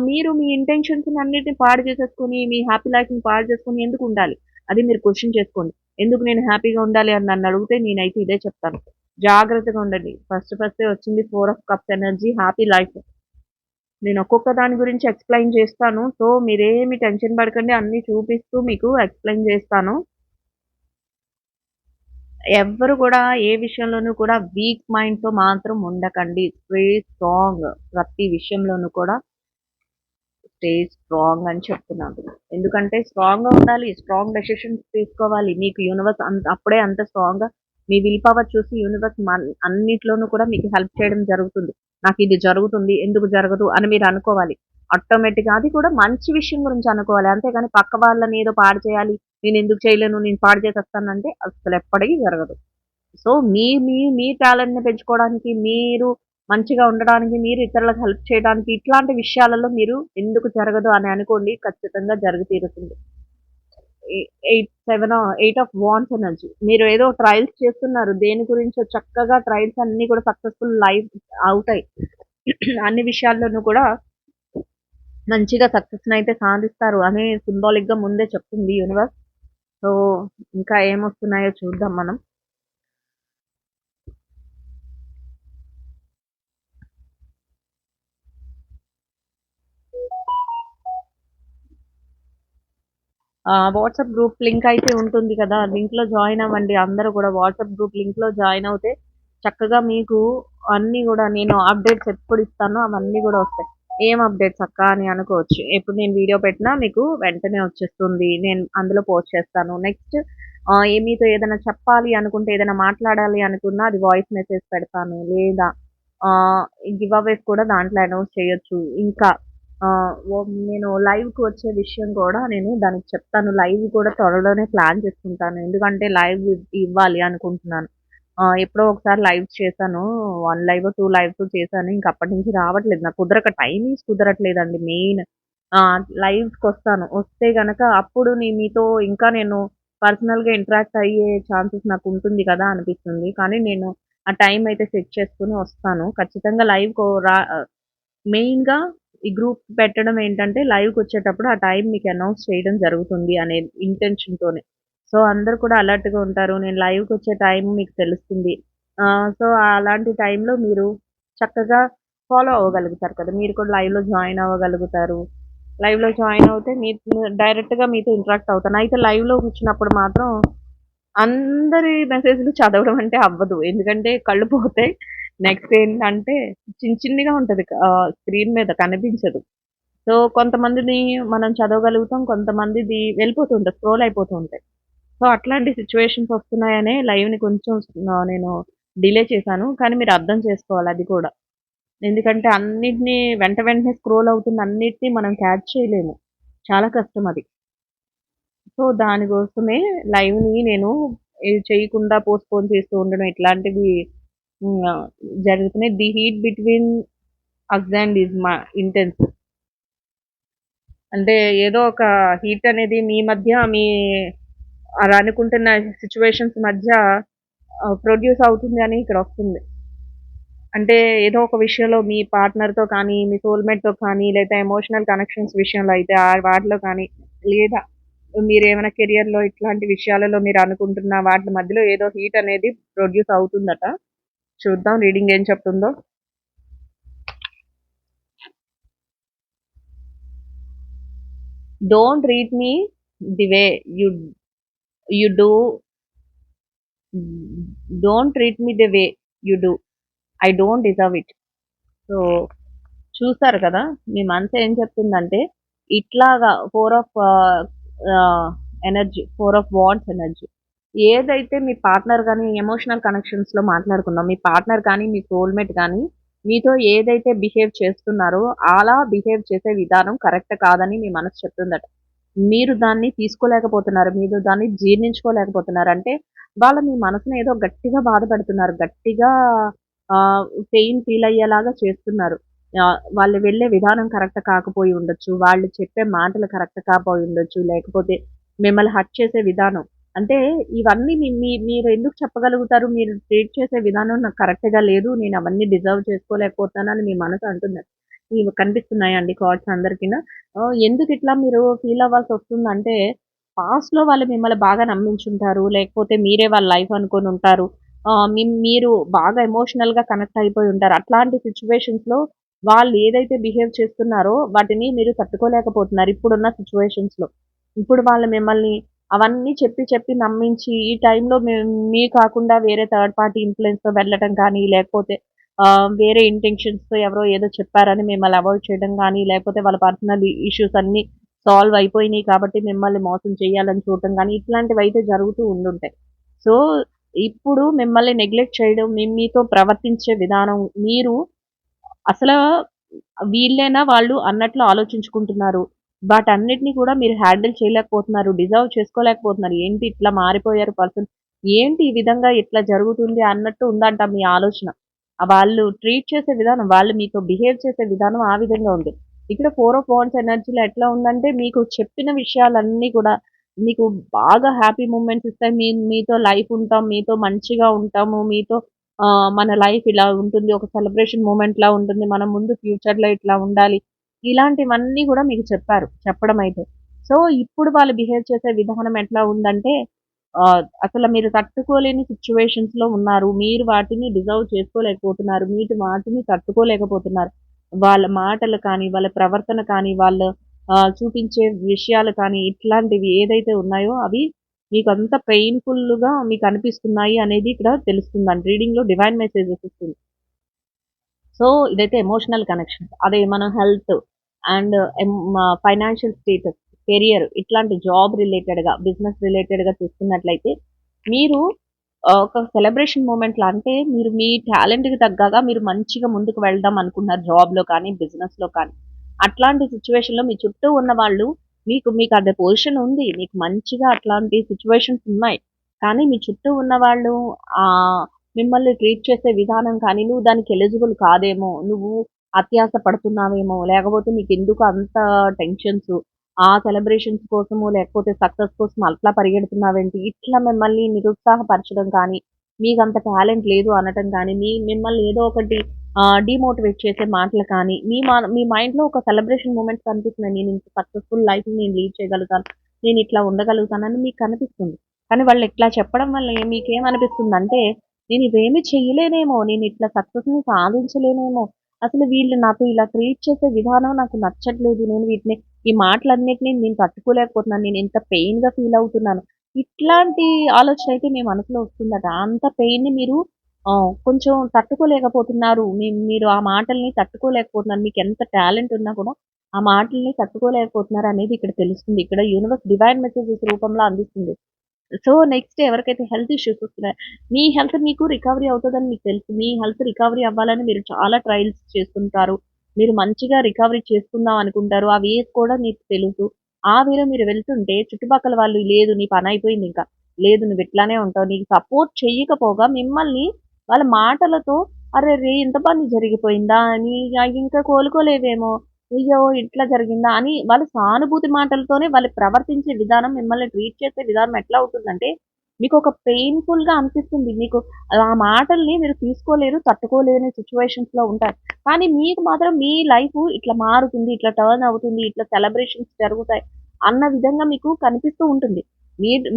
మీరు మీ ఇంటెన్షన్స్‌ని అన్నిటిని పాడు చేసేసుకొని, మీ హ్యాపీ లైఫ్‌ని పాడు చేసుకొని ఎందుకుండాలి? అది మీరు క్వెషన్ చేసుకోండి. ఎందుకు నేను హ్యాపీగా ఉండాలి అని నన్నడిగితే నేనైతే ఇదే చెప్తాను. జాగ్రత్తగా ఉండండి. ఫస్టే వచ్చింది 4 of cups energy happy life. నేను ఒక్కొక్క దాని గురించి ఎక్స్‌ప్లెయిన్ చేస్తాను. సో, మీరేమి టెన్షన్ పడకండి. అన్నీ చూపిస్తూ మీకు ఎక్స్‌ప్లెయిన్ చేస్తాను. ఎవ్వరు కూడా ఏ విషయంలోనూ కూడా వీక్ మైండ్‌తో మాత్రం ఉండకండి. Stay strong. ప్రతి విషయంలోనూ కూడా స్టే స్ట్రాంగ్ అని చెప్తున్నాను. ఎందుకంటే స్ట్రాంగ్‌గా ఉండాలి. స్ట్రాంగ్ డెసిషన్స్ తీసుకోవాలి. మీకు యూనివర్స్ అప్పుడే అంత స్ట్రాంగ్‌గా మీ విల్ పవర్ చూసి యూనివర్స్ అన్నిట్లోనూ కూడా మీకు హెల్ప్ చేయడం జరుగుతుంది. నాకిది జరుగుతుంది. ఎందుకు జరగదు అని మీరు అనుకోవాలి. ఆటోమేటిక్‌గా అది కూడా మంచి విషయం గురించి అనుకోవాలి. అంతేగాని పక్క వాళ్ళని ఏదో పాడు చేయాలి. నేనెందుకు చేయలేను. నేను పాడు చేసేస్తానంటే అస్సలెప్పటికి జరగదు. సో, మీ టాలెంట్‌ని పెంచుకోవడానికి, మీరు మంచిగా ఉండడానికి, మీరు ఇతరులకు హెల్ప్ చేయడానికి, ఇట్లాంటి విషయాలలో మీరు ఎందుకు జరగదు అని అనుకోండి. ఖచ్చితంగా జరిగి తీరుతుంది. ఎ 8 ఆఫ్ వాండ్స్ ఎనర్జీ. మీరు ఏదో ట్రయల్స్ చేస్తున్నారు. దేని గురించో చక్కగా ట్రయల్స్ అన్నీ కూడా సక్సెస్‌ఫుల్ అవుతాయి. అన్ని విషయాల్లోనూ కూడా మంచిగా సక్సెస్‌నయితే సాధిస్తారు అని సింబాలిక్‌గా ముందే చెప్తుంది యూనివర్స్. సో, ఇంకా ఏమొస్తున్నాయో చూద్దాం మనం. వాట్సాప్ గ్రూప్ లింక్ అయితే ఉంటుంది కదా! లింక్‌లో జాయిన్ అవ్వండి. అందరూ కూడా వాట్సాప్ గ్రూప్ లింక్‌లో జాయిన్ అవుతే చక్కగా మీకు అన్నీ గూడా నేను అప్డేట్స్ ఎప్పుడు ఇస్తానో అవన్నీ గూడా వస్తాయి. ఏం అప్డేట్స్ అక్క అని అనుకోవచ్చు. ఎప్పుడు నేను వీడియో పెట్టినా మీకు వెంటనే వచ్చేస్తుంది. నేను అందులో పోస్ట్ చేస్తాను. నెక్స్ట్ మీతో ఏదైనా చెప్పాలి అనుకుంటే, ఏదైనా మాట్లాడాలి అనుకున్నా అది వాయిస్ మెసేజ్ పెడతాను. లేదా ఆహ్, గివ్ అవేస్ కూడా దాంట్లో అనౌన్స్ చేయొచ్చు. ఇంకా ఆహ్, ఓ నేను లైవ్‌కి వచ్చే విషయం కూడా నేను దానికి చెప్తాను. లైవ్ కూడా త్వరలోనే ప్లాన్ చేసుకుంటాను. ఎందుకంటే లైవ్ ఇవ్వాలి అనుకుంటున్నాను. ఎప్పుడో ఒకసారి లైవ్స్ చేశాను. 1 లైవో, 2 లైవ్సో చేశాను. ఇంక అప్పటి నుంచి రావట్లేదు. నాకు టైమింగ్స్ కుదరట్లేదండి మెయిన్. లైవ్స్‌కొస్తాను. వస్తే గనక అప్పుడు మీతో ఇంకా నేను పర్సనల్‌గా ఇంటరాక్ట్ అయ్యే ఛాన్సెస్ నాకుంటుంది కదా! అనిపిస్తుంది. కానీ నేను ఆ టైం అయితే సెట్ చేసుకొని వస్తాను. ఖచ్చితంగా మెయిన్‌గా ఈ గ్రూప్ పెట్టడం ఏంటంటే లైవ్‌కొచ్చేటప్పుడు ఆ టైం మీకు అనౌన్స్ చేయడం జరుగుతుంది అనే ఇంటెన్షన్‌తోనే. సో, అందరూ కూడా అలర్ట్‌గా ఉంటారు. నేను లైవ్‌కొచ్చే టైం మీకు తెలుస్తుంది. సో, అలాంటి టైంలో మీరు చక్కగా ఫాలో అవ్వగలుగుతారు కదా! మీరు కూడా లైవ్‌లో జాయిన్ అవ్వగలుగుతారు. లైవ్‌లో జాయిన్ అవుతే డైరెక్ట్‌గా మీతో ఇంటరాక్ట్ అవుతాను. అయితే లైవ్‌లో కూర్చున్నప్పుడు మాత్రం అందరి మెసేజ్‌లు చదవడం అంటే అవ్వదు. ఎందుకంటే కళ్ళు పోతాయి. నెక్స్ట్ ఏంటంటే చిన్నిగా ఉంటది. స్క్రీన్ మీద కనిపించదు. సో, కొంతమందిని మనం చదవగలుగుతాం. కొంతమందిది వెళ్ళిపోతూ ఉంటది. స్క్రోల్ అయిపోతూ ఉంటాయి. సో, అట్లాంటి సిట్యుయేషన్స్ వస్తున్నాయనే లైవ్‌ని కొంచెం నేను డిలే చేశాను. కానీ మీరు అర్థం చేసుకోవాలి అది కూడా. ఎందుకంటే అన్నిటిని వెంటనే స్క్రోల్ అవుతున్న అన్నిటిని మనం క్యాచ్ చేయలేము. చాలా కష్టం అది. సో, దానికోసమే లైవ్‌ని నేను చేయకుండా పోస్ట్‌పోన్ చేస్తూ ఉండడం ఇట్లాంటివి హ్మ్. జరుగుతున్నాయి. The heat between us and is intense. అంటే ఏదో ఒక హీట్ అనేది మీ మధ్య అలా అనుకుంటున్న సిట్యుయేషన్స్ మధ్య ప్రొడ్యూస్ అవుతుంది అని ఇక్కడొస్తుంది. అంటే ఏదో ఒక విషయంలో మీ పార్ట్నర్‌తో కానీ, మీ సోల్‌మేట్‌తో కానీ, లేదా ఎమోషనల్ కనెక్షన్స్ విషయంలో అయితే వాటిలో కానీ, లేదా మీరేమైనా కెరియర్‌లో ఇట్లాంటి విషయాలలో మీరనుకుంటున్న వాటి మధ్యలో ఏదో హీట్ అనేది ప్రొడ్యూస్ అవుతుందట. చూద్దాం రీడింగ్ ఏం చెప్తుందో. Don't read me the way you you don't treat me the way you do. I don't deserve it. So చూసారు కదా! మీ మనసు ఏం చెప్తుందంటే, ఇట్లాగా 4 of energy, 4 of wands energy. ఏదైతే మీ పార్ట్నర్ గాని ఎమోషనల్ కనెక్షన్స్‌లో మాట్లాడుకున్నాం. మీ పార్ట్నర్ కానీ, మీ సోల్‌మేట్ గాని మీతో ఏదైతే బిహేవ్ చేస్తున్నారో, అలా బిహేవ్ చేసే విధానం కరెక్ట్ కాదని మీ మనసు చెప్తుందట. మీరు దాన్ని తీసుకోలేకపోతున్నారు. మీరు దాన్ని జీర్ణించుకోలేకపోతున్నారు. అంటే వాళ్ళు మీ మనసుని ఏదో గట్టిగా బాధపెడుతున్నారు. గట్టిగా పెయిన్ ఫీల్ అయ్యేలాగా చేస్తున్నారు. వాళ్ళు వెళ్ళే విధానం కరెక్ట్ కాకపోయి ఉండొచ్చు. వాళ్ళు చెప్పే మాటలు కరెక్ట్ కాపోయి ఉండొచ్చు. లేకపోతే మిమ్మల్ని హర్ట్ చేసే విధానం. అంటే ఇవన్నీ మీ మీ మీరు ఎందుకు చెప్పగలుగుతారు? మీరు ట్రీట్ చేసే విధానం నాకు కరెక్ట్‌గా లేదు. నేను అవన్నీ డిజర్వ్ చేసుకోలేకపోతున్నానని మీ మనసు అంటున్నది. ఇవి కనిపిస్తున్నాయా అండి కార్డ్స్ అందరికిన? ఎందుకిట్లా మీరు ఫీల్ అవ్వాల్సొస్తుందంటే, పాస్ట్‌లో వాళ్ళు మిమ్మల్ని బాగా నమ్మించుంటారు. లేకపోతే మీరే వాళ్ళ లైఫ్ అనుకోనుంటారు. మీరు బాగా ఎమోషనల్‌గా కనెక్ట్ అయిపోయి ఉంటారు. అట్లాంటి సిట్యుయేషన్స్‌లో వాళ్ళు ఏదైతే బిహేవ్ చేస్తున్నారో వాటిని మీరు తట్టుకోలేకపోతున్నారు ఇప్పుడున్న సిట్యుయేషన్స్‌లో. ఇప్పుడు వాళ్ళు మిమ్మల్ని అవన్నీ చెప్పి చెప్పి నమ్మించి ఈ టైంలో మీరు కాకుండా వేరే థర్డ్ పార్టీ ఇన్‌ఫ్లూయెన్స్‌తో వెళ్ళటం కానీ, లేకపోతే వేరే ఇంటెన్షన్స్‌తో ఎవరో ఏదో చెప్పారని మిమ్మల్ని అవాయిడ్ చేయడం గానీ, లేకపోతే వాళ్ళ పర్సనల్ ఇష్యూస్ అన్నీ సాల్వ్ అయిపోయినియి కాబట్టి మిమ్మల్ని మోసం చేయాలని చూడటం గానీ, ఇట్లాంటివైతే జరుగుతూ ఉండుంటాయి. సో, ఇప్పుడు మిమ్మల్ని నెగ్లెక్ట్ చేయడం, మీతో ప్రవర్తించే విధానం మీరు అసలా వీళ్ళేనా వాళ్ళు అన్నట్లు ఆలోచించుకుంటున్నారు. వాటన్నిటిని కూడా మీరు హ్యాండిల్ చేయలేకపోతున్నారు. డిజర్వ్ చేసుకోలేకపోతున్నారు. ఏంటి ఇట్లా మారిపోయారు పర్సన్. ఏంటి ఈ విధంగా ఇట్లా జరుగుతుంది అన్నట్టు ఉందంట మీ ఆలోచన. వాళ్ళు ట్రీట్ చేసే విధానం, వాళ్ళు మీతో బిహేవ్ చేసే విధానం ఆ విధంగా ఉంది. ఇక్కడ 4 ఆఫ్ వాండ్స్ ఎనర్జీలో ఎట్లా ఉందంటే మీకు చెప్పిన విషయాలన్నీ కూడా మీకు బాగా హ్యాపీ మూమెంట్స్ ఇస్తాయి. మీతో లైఫ్ ఉంటాం. మీతో మంచిగా ఉంటాము. మీతో మన లైఫ్ ఇలా ఉంటుంది. ఒక సెలబ్రేషన్ మూమెంట్‌లా ఉంటుంది. మనం ముందు ఫ్యూచర్‌లో ఇట్లా ఉండాలి. ఇలాంటివన్నీ గూడా మీకు చెప్పారు. చెప్పడమైతే. సో, ఇప్పుడు వాళ్ళు బిహేవ్ చేసే విధానం ఎట్లా ఉందంటే అసల మీరు తట్టుకోలేని సిట్యుయేషన్స్‌లో ఉన్నారు. మీరు వాటిని డిజర్వ్ చేసుకోలేకపోతున్నారు. మీరు వాటిని తట్టుకోలేకపోతున్నారు. వాళ్ళ మాటలు కానీ, వాళ్ళ ప్రవర్తన కానీ, వాళ్ళు చూపించే విషయాలు కానీ, ఇట్లాంటివి ఏదైతే ఉన్నాయో అవి మీకంత పెయిన్‌ఫుల్‌గా మీకనిపిస్తున్నాయి అనేది ఇక్కడ తెలుస్తుందండి. రీడింగ్‌లో డివైన్ మెసేజెస్ ఇస్తుంది. సో, ఇదైతే ఎమోషనల్ కనెక్షన్స్. అదే మనం health and financial status, career ఇట్లాంటి జాబ్ రిలేటెడ్‌గా, బిజినెస్ రిలేటెడ్‌గా చూస్తున్నట్లయితే మీరు ఒక సెలబ్రేషన్ మూమెంట్‌లా అంటే మీరు మీ టాలెంట్‌కి తగ్గగా మీరు మంచిగా ముందుకు వెళ్దాం అనుకున్నారు జాబ్‌లో కానీ, బిజినెస్‌లో కానీ. అట్లాంటి సిట్యుయేషన్‌లో మీ చుట్టూ ఉన్నవాళ్ళు మీకు అదే పొజిషన్ ఉంది. మీకు మంచిగా అట్లాంటి సిట్యుయేషన్స్ ఉన్నాయి. కానీ మీ చుట్టూ ఉన్నవాళ్ళు మిమ్మల్ని ట్రీట్ చేసే విధానం కానీ, నువ్వు దానికి ఎలిజిబుల్ కాదేమో, నువ్వు అత్యాస పడుతున్నావేమో, లేకపోతే నీకెందుకు అంత టెన్షన్స్, ఆ సెలబ్రేషన్స్ కోసమో, లేకపోతే సక్సెస్ కోసం అట్లా పరిగెడుతున్నావేంటి, ఇట్లా మిమ్మల్ని నిరుత్సాహపరచడం కానీ, మీకంత టాలెంట్ లేదు అనటం కానీ, మిమ్మల్ని ఏదో ఒకటి డీమోటివేట్ చేసే మాటలు కానీ, మీ మైండ్‌లో ఒక సెలబ్రేషన్ మూమెంట్స్ కనిపిస్తున్నాయి. నేను ఇంత సక్సెస్‌ఫుల్ లైఫ్‌ని నేను లీడ్ చేయగలుగుతాను. నేను ఇట్లా ఉండగలుగుతానని మీకు కనిపిస్తుంది. కానీ వాళ్ళు ఇట్లా చెప్పడం వల్ల మీకేమనిపిస్తుందంటే నేను ఇవేమి చెయ్యలేనేమో, నేనిట్లా సక్సెస్‌ని సాధించలేనేమో, అసలు వీళ్ళు నాతో ఇలా ట్రీట్ చేసే విధానం నాకు నచ్చట్లేదు. ఈ మాటలన్నిటిని నేను తట్టుకోలేకపోతున్నాను. నేనింత పెయిన్‌గా ఫీల్ అవుతున్నాను. ఇట్లాంటి ఆలోచన అయితే మీ మనసులో వస్తుందట. అంత పెయిన్‌ని మీరు కొంచెం తట్టుకోలేకపోతున్నారు. మీరు ఆ మాటల్ని తట్టుకోలేకపోతున్నారు. మీకెంత టాలెంట్ ఉన్నా కూడా ఆ మాటల్ని తట్టుకోలేకపోతున్నారనేది ఇక్కడ తెలుస్తుంది. ఇక్కడ యూనివర్స్ డివైన్ మెసేజెస్ రూపంలో అందిస్తుంది. సో, నెక్స్ట్ ఎవరికైతే హెల్త్ ఇష్యూస్ వస్తున్నాయో, మీ హెల్త్ మీకు రికవరీ అవుతదని మీకు తెలుసు. మీ హెల్త్ రికవరీ అవ్వాలని మీరు చాలా ట్రయల్స్ చేస్తుంటారు. మీరు మంచిగా రికవరీ చేసుకుందాం అనుకుంటారు. ఆ వేస్ కూడా మీకు తెలుసు. ఆ వేలో మీరు వెళ్తుంటే చుట్టుపక్కల వాళ్ళు లేదు నీ పనయిపోయిందింక. లేదు నువ్విట్లానే ఉంటావు. నీకు సపోర్ట్ చెయ్యకపోగా మిమ్మల్ని వాళ్ళ మాటలతో "అరెరే! ఇంత పని జరిగిపోయిందా? ఇంకా కోలుకోలేవేమో. అయ్యో! ఇట్లా జరిగిందా?" అని వాళ్ళు సానుభూతి మాటలతోనే వాళ్ళు ప్రవర్తించే విధానం, మిమ్మల్ని ట్రీట్ చేసే విధానం ఎట్లా అవుతుందంటే, మీకొక పెయిన్‌ఫుల్‌గా అనిపిస్తుంది. మీకు ఆ మాటల్ని మీరు తీసుకోలేరు, తట్టుకోలేని సిట్యుయేషన్స్‌లో ఉంటారు. కానీ మీకు మాత్రం మీ లైఫు ఇట్లా మారుతుంది, ఇట్లా టర్న్ అవుతుంది, ఇట్లా సెలబ్రేషన్స్ జరుగుతాయి అన్న విధంగా మీకు కనిపిస్తూ ఉంటుంది.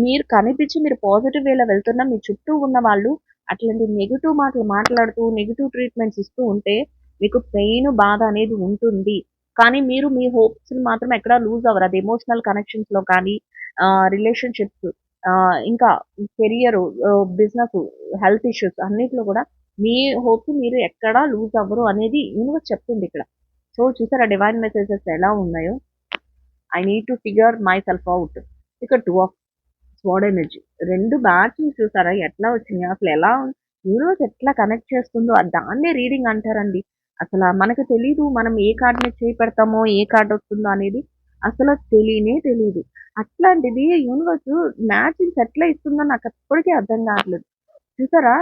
మీరు కనిపించి మీరు పాజిటివ్ వేలో వెళ్తున్న మీ చుట్టూ ఉన్న వాళ్ళు అట్లాంటి నెగెటివ్ మాటలు మాట్లాడుతూ, నెగెటివ్ ట్రీట్‌మెంట్స్ ఇస్తూ ఉంటే, మీకు పెయిన్, బాధ అనేది ఉంటుంది. కానీ మీరు మీ హోప్స్‌ని మాత్రం ఎక్కడ లూజ్ అవ్వరు. అది ఎమోషనల్ కనెక్షన్స్‌లో కానీ, రిలేషన్‌షిప్స్, ఇంకా కెరియరు, బిజినెస్, హెల్త్ ఇష్యూస్ అన్నిట్లో కూడా మీ హోప్స్ మీరు ఎక్కడా లూజ్ అవ్వరు అనేది యూనివర్స్ చెప్తుంది ఇక్కడ. సో, చూసారా డివైన్ మెసేజెస్ ఎలా ఉన్నాయో? I need to figure my self out. ఇక 2 ఆఫ్ స్వార్డ్ ఎనర్జీ. 2 మ్యాచ్‌ని చూసారా ఎట్లా వచ్చినాయో? అసలు ఎలా యూనివర్స్ ఎట్లా కనెక్ట్ చేస్తుందో దాన్నే రీడింగ్ అంటారండి. మనకు తెలీదు మనం ఏ కార్డ్ మీద చేయి పెడతామో, ఏ కార్డ్ వస్తుందో అనేది అసలు తెలియనే తెలీదు. అట్లాంటిది యూనివర్స్ మ్యాచింగ్స్ ఎట్లా ఇస్తుందో నాకు ఎప్పటికీ అర్థం కావట్లేదు. చూసారా?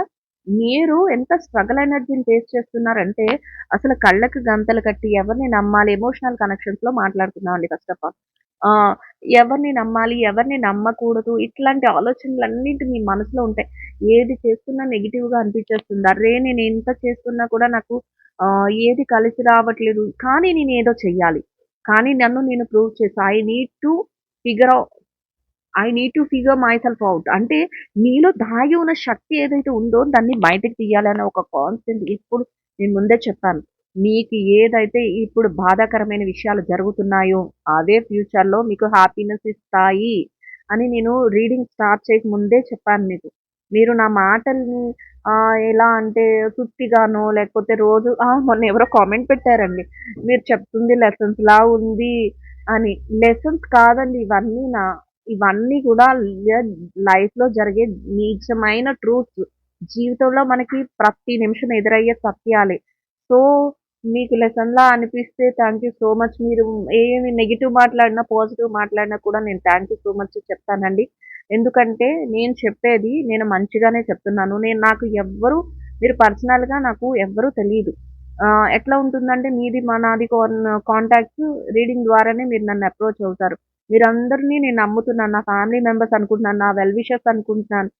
మీరు ఎంత స్ట్రగల్ ఎనర్జీని ఫేస్ చేస్తున్నారంటే, అసలు కళ్ళకి గంతలు కట్టి ఎవరిని నమ్మాలి ఎమోషనల్ కనెక్షన్స్‌లో మాట్లాడుతున్నామండి ఫస్ట్ ఆఫ్ ఆల్. ఆహ్, ఎవరిని నమ్మాలి, ఎవరిని నమ్మకూడదు ఇట్లాంటి ఆలోచనలన్నిటి మీ మనసులో ఉంటాయి. ఏది చేస్తున్నా నెగెటివ్‌గా అనిపించేస్తుంది. అర్రే! నేను ఎంత చేస్తున్నా కూడా నాకు ఏది కలిసి రావట్లేదు. కానీ నేనేదో చెయ్యాలి. కానీ నన్ను నేను ప్రూవ్ చేశా. ఫిగర్ ఔ I need to figure my self out. అంటే మీలో దాగి ఉన్న శక్తి ఏదైతే ఉందో దాన్ని బయటకి తీయాలన్న ఒక కాన్సెప్ట్ ఇప్పుడు నేను ముందే చెప్పాను. మీకు ఏదైతే ఇప్పుడు బాధాకరమైన విషయాలు జరుగుతున్నాయో అవే ఫ్యూచర్‌లో మీకు హ్యాపీనెస్ ఇస్తాయి అని నేను రీడింగ్ స్టార్ట్ చేయక ముందే చెప్పాను మీకు. మీరు నా మాటల్ని ఎలా అంటే సుత్తిగానో లేకపోతే రోజు మొన్న ఎవరో కామెంట్ పెట్టారండి. మీరు చెప్తుంది లెసన్స్‌లా ఉంది అని. లెసన్స్ కాదండి ఇవన్నీ కూడా లైఫ్‌లో జరిగే నిజమైన ట్రూత్స్. జీవితంలో మనకి ప్రతి నిమిషం ఎదురయ్యే సత్యాలే. సో, మీకు లెసన్‌లా అనిపిస్తే థాంక్ యూ సో మచ్. మీరు ఏమి నెగెటివ్ మాట్లాడినా, పాజిటివ్ మాట్లాడినా కూడా నేను థాంక్ యూ సో మచ్ చెప్తానండి. ఎందుకంటే నేను చెప్పేది నేను మంచిగానే చెప్తున్నాను. మీరు పర్సనల్‌గా నాకు ఎవ్వరు తెలీదు. ఎట్లా ఉంటుందంటే నాది కాంటాక్ట్స్ రీడింగ్ ద్వారానే మీరు నన్ను అప్రోచ్ అవుతారు. మీరందరిని నేను నమ్ముతున్నాను. నా ఫ్యామిలీ మెంబర్స్ అనుకుంటున్నాను. నా వెల్ విషర్స్ అనుకుంటున్నాను.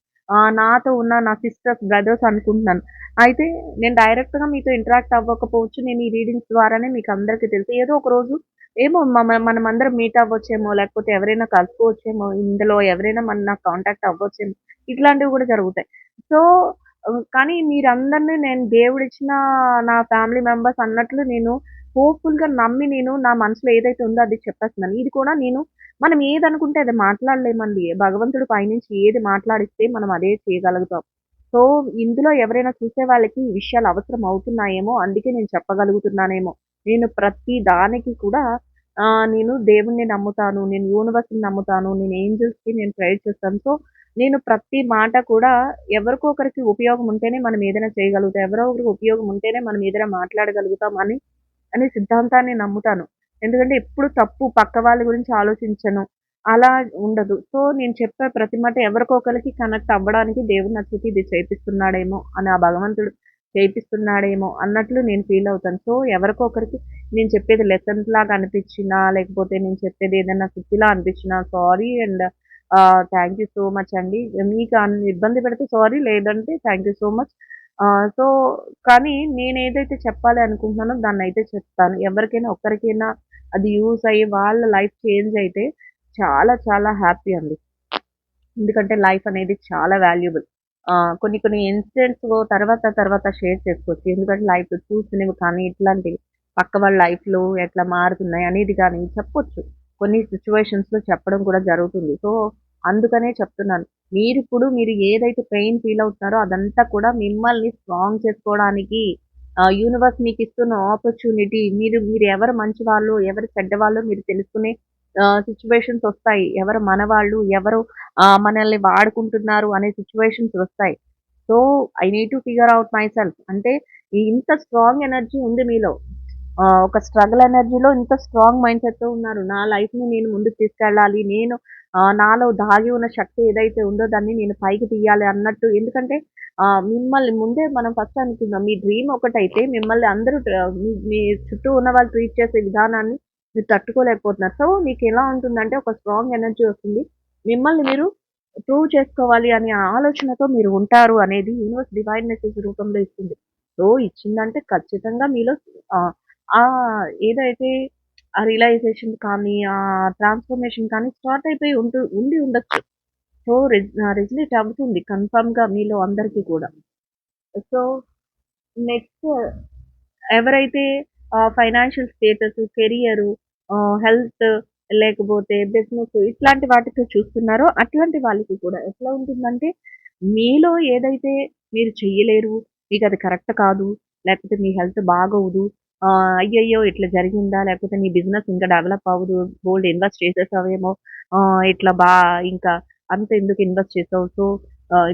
నాతో ఉన్న నా సిస్టర్స్, బ్రదర్స్ అనుకుంటున్నాను. అయితే నేను డైరెక్ట్‌గా మీతో ఇంటరాక్ట్ అవ్వకపోవచ్చు. నేను ఈ రీడింగ్స్ ద్వారానే మీకందరికీ తెలుసు. ఏదో ఒక రోజు ఏమో మనమందరం మీట్ అవ్వచ్చేమో, లేకపోతే ఎవరైనా కలుసుకోవచ్చేమో, ఇందులో ఎవరైనా నాకు కాంటాక్ట్ అవ్వచ్చేమో. ఇట్లాంటివి కూడా జరుగుతాయి. సో, కానీ మీరందరిని నేను దేవుడిచ్చిన నా ఫ్యామిలీ మెంబర్స్ అన్నట్లు నేను హోప్‌ఫుల్‌గా నమ్మి నా మనసులో ఏదైతే ఉందో అది చెప్పేస్తున్నాను. ఇది కూడా మనం ఏదనుకుంటే అది మాట్లాడలేమండి. భగవంతుడు పైనుంచి ఏది మాట్లాడిస్తే మనం అదే చేయగలుగుతాం. సో, ఇందులో ఎవరైనా చూసే వాళ్ళకి ఈ విషయాలు అవసరం అవుతున్నాయేమో, అందుకే నేను చెప్పగలుగుతున్నానేమో. నేను ప్రతి దానికి కూడా నేను దేవుడిని నమ్ముతాను. నేను యూనివర్స్‌ని నమ్ముతాను. నేను ఏంజెల్స్‌కి ప్రేయర్ చేస్తాను. సో, నేను ప్రతి మాట కూడా ఎవరికో ఒకరికి ఉపయోగం ఉంటేనే మనం ఏదైనా చేయగలుగుతాం. ఎవరో ఒకరికి ఉపయోగం ఉంటేనే మనం ఏదైనా మాట్లాడగలుగుతాం అనే సిద్ధాంతాన్ని నమ్ముతాను. ఎందుకంటే ఎప్పుడు తప్పు పక్క వాళ్ళ గురించి ఆలోచించను. అలా ఉండదు. సో, నేను చెప్పే ప్రతి మాట ఎవరికో ఒకళ్ళకి కనెక్ట్ అవ్వడానికి దేవుడు నా చేత ఇది చేపిస్తున్నాడేమో అని ఆ భగవంతుడు చేపిస్తున్నాడేమో అన్నట్లు నేను ఫీల్ అవుతాను. సో, ఎవరికో ఒకరికి నేను చెప్పేది లెసన్స్ లాగా అనిపించినా, లేకపోతే నేను చెప్పేది ఏదైనా సుత్తిలా అనిపించినా sorry and thank you so much అండి. మీకు ఇబ్బంది పెడితే సారీ. లేదంటే thank you so much. So, కానీ నేనేదైతే చెప్పాలి అనుకుంటున్నానో దాన్నయితే చెప్తాను. ఎవరికైనా ఒక్కరికైనా అది యూజ్ అయ్యి వాళ్ళ లైఫ్ చేంజ్ అయితే చాలా చాలా హ్యాపీ అండి. ఎందుకంటే లైఫ్ అనేది చాలా వాల్యుబుల్. కొన్ని కొన్ని ఇన్సిడెంట్స్ తర్వాత షేర్ చేసుకోవచ్చు. ఎందుకంటే లైఫ్ చూసినవి కానీ ఇట్లాంటివి పక్క వాళ్ళ లైఫ్‌లో ఎట్లా మారుతున్నాయి అనేది గాని చెప్పొచ్చు. కొన్ని సిట్యుయేషన్స్‌లో చెప్పడం కూడా జరుగుతుంది. సో, అందుకనే చెప్తున్నాను. మీరు ఏదైతే పెయిన్ ఫీల్ అవుతున్నారో అదంతా కూడా మిమ్మల్ని స్ట్రాంగ్ చేసుకోవడానికి యూనివర్స్ మీకిస్తున్న ఆపర్చునిటీ. మీరు ఎవరు మంచివాళ్ళో, ఎవరు చెడ్డవాళ్ళో మీరు తెలుసుకునే సిట్యుయేషన్స్ ఒస్తాయి. ఎవరు మనవాళ్ళు, ఎవరు మనల్ని వాడుకుంటున్నారు అనే సిట్యుయేషన్స్ వస్తాయి. So, I need to figure out my self. అంటే ఇంత స్ట్రాంగ్ ఎనర్జీ ఉంది మీలో. ఒక స్ట్రగల్ ఎనర్జీలో ఇంత స్ట్రాంగ్ మైండ్‌సెట్‌తో ఉన్నారు. నా లైఫ్‌ని నేను ముందుకు తీసుకెళ్ళాలి. నాలో దాగి ఉన్న శక్తి ఏదైతే ఉందో దాన్ని నేను పైకి తీయాలి అన్నట్టు. ఎందుకంటే మిమ్మల్ని ముందే మనం ఫస్ట్ అనుకుందాం. మీ డ్రీమ్ ఒకటైతే మిమ్మల్ని అందరూ మీ మీ చుట్టూ ఉన్న వాళ్ళు ట్రీట్ చేసే విధానాన్ని మీరు తట్టుకోలేకపోతున్నారు. సో, మీకెలా ఉంటుందంటే ఒక స్ట్రాంగ్ ఎనర్జీ వస్తుంది. మిమ్మల్ని మీరు ప్రూవ్ చేసుకోవాలి అనే ఆలోచనతో మీరు ఉంటారు అనేది యూనివర్స్ డివైన్ మెసేజ్ రూపంలో ఇస్తుంది. సో, ఇచ్చిందంటే ఖచ్చితంగా మీలో ఆహ్, ఏదైతే ఆ రియలైజేషన్ కానీ, ట్రాన్స్‌ఫర్మేషన్ కానీ స్టార్ట్ అయిపోయి ఉండి ఉండొచ్చు. సో, రెజొనేట్ అవుతుంది కన్ఫర్మ్‌గా మీలో అందరికీ కూడా. సో, నెక్స్ట్ ఎవరైతే ఫైనాన్షియల్ స్టేటస్, కెరియరు, హెల్త్ లేకపోతే బిజినెస్ ఇట్లాంటి వాటితో చూస్తున్నారో అట్లాంటి వాళ్ళకి కూడా ఎట్లా ఉంటుందంటే, మీలో ఏదైతే మీరు చెయ్యలేరు, మీకది కరెక్ట్ కాదు, లేకపోతే మీ హెల్త్ బాగోదు, అయ్యయ్యో! ఇట్లా జరిగిందా? లేకపోతే నీ బిజినెస్ ఇంకా డెవలప్ అవ్వదు, బోలెడు ఇన్వెస్ట్ చేసేసావేమో, ఇట్లా ఇంకా అంత ఎందుకు ఇన్వెస్ట్ చేసావు? సో,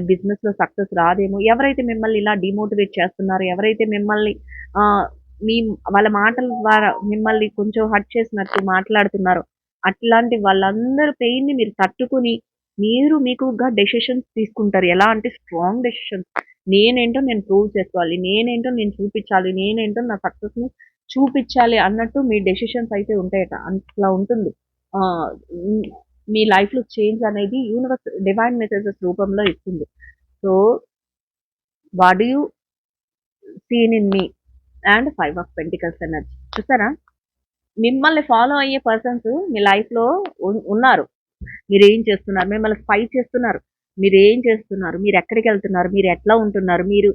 బిజినెస్‌లో సక్సెస్ రాదేమో, ఎవరైతే మిమ్మల్ని ఇలా డీమోటివేట్ చేస్తున్నారో, ఎవరైతే మిమ్మల్ని ఆహ్, మీ వాళ్ళ మాటల ద్వారా మిమ్మల్ని కొంచెం హర్ట్ చేసినట్టు మాట్లాడుతున్నారో, అట్లాంటి వాళ్ళందరి పెయిన్‌ని మీరు తట్టుకొని, మీరు మీకుగా డెసిషన్స్ తీసుకుంటారు. ఎలా అంటే స్ట్రాంగ్ డెసిషన్స్. నేనేంటో నేను ప్రూవ్ చేసుకోవాలి. నేనేంటో నేను చూపిచ్చాలి. నేనేంటో నా సక్సెస్‌ని చూపిచ్చాలి అన్నట్టు మీ డెసిషన్స్ అయితే ఉంటాయట. అట్లా ఉంటుంది. ఆహ్, హ్మ్. మీ లైఫ్‌లో చేంజ్ అనేది యూనివర్స్ డివైన్ మెసేజెస్ రూపంలో ఇస్తుంది. So, what do you seen in me and 5 of pentacles energy చూసారా? మిమ్మల్ని ఫాలో అయ్యే పర్సన్స్ మీ లైఫ్‌లో ఉన్నారు. మీరేం చేస్తున్నారు? మిమ్మల్ని స్పై చేస్తున్నారు. మీరేం చేస్తున్నారు? మీరెక్కడికెళ్తున్నారు? మీరెట్లా ఉంటున్నారు? మీరు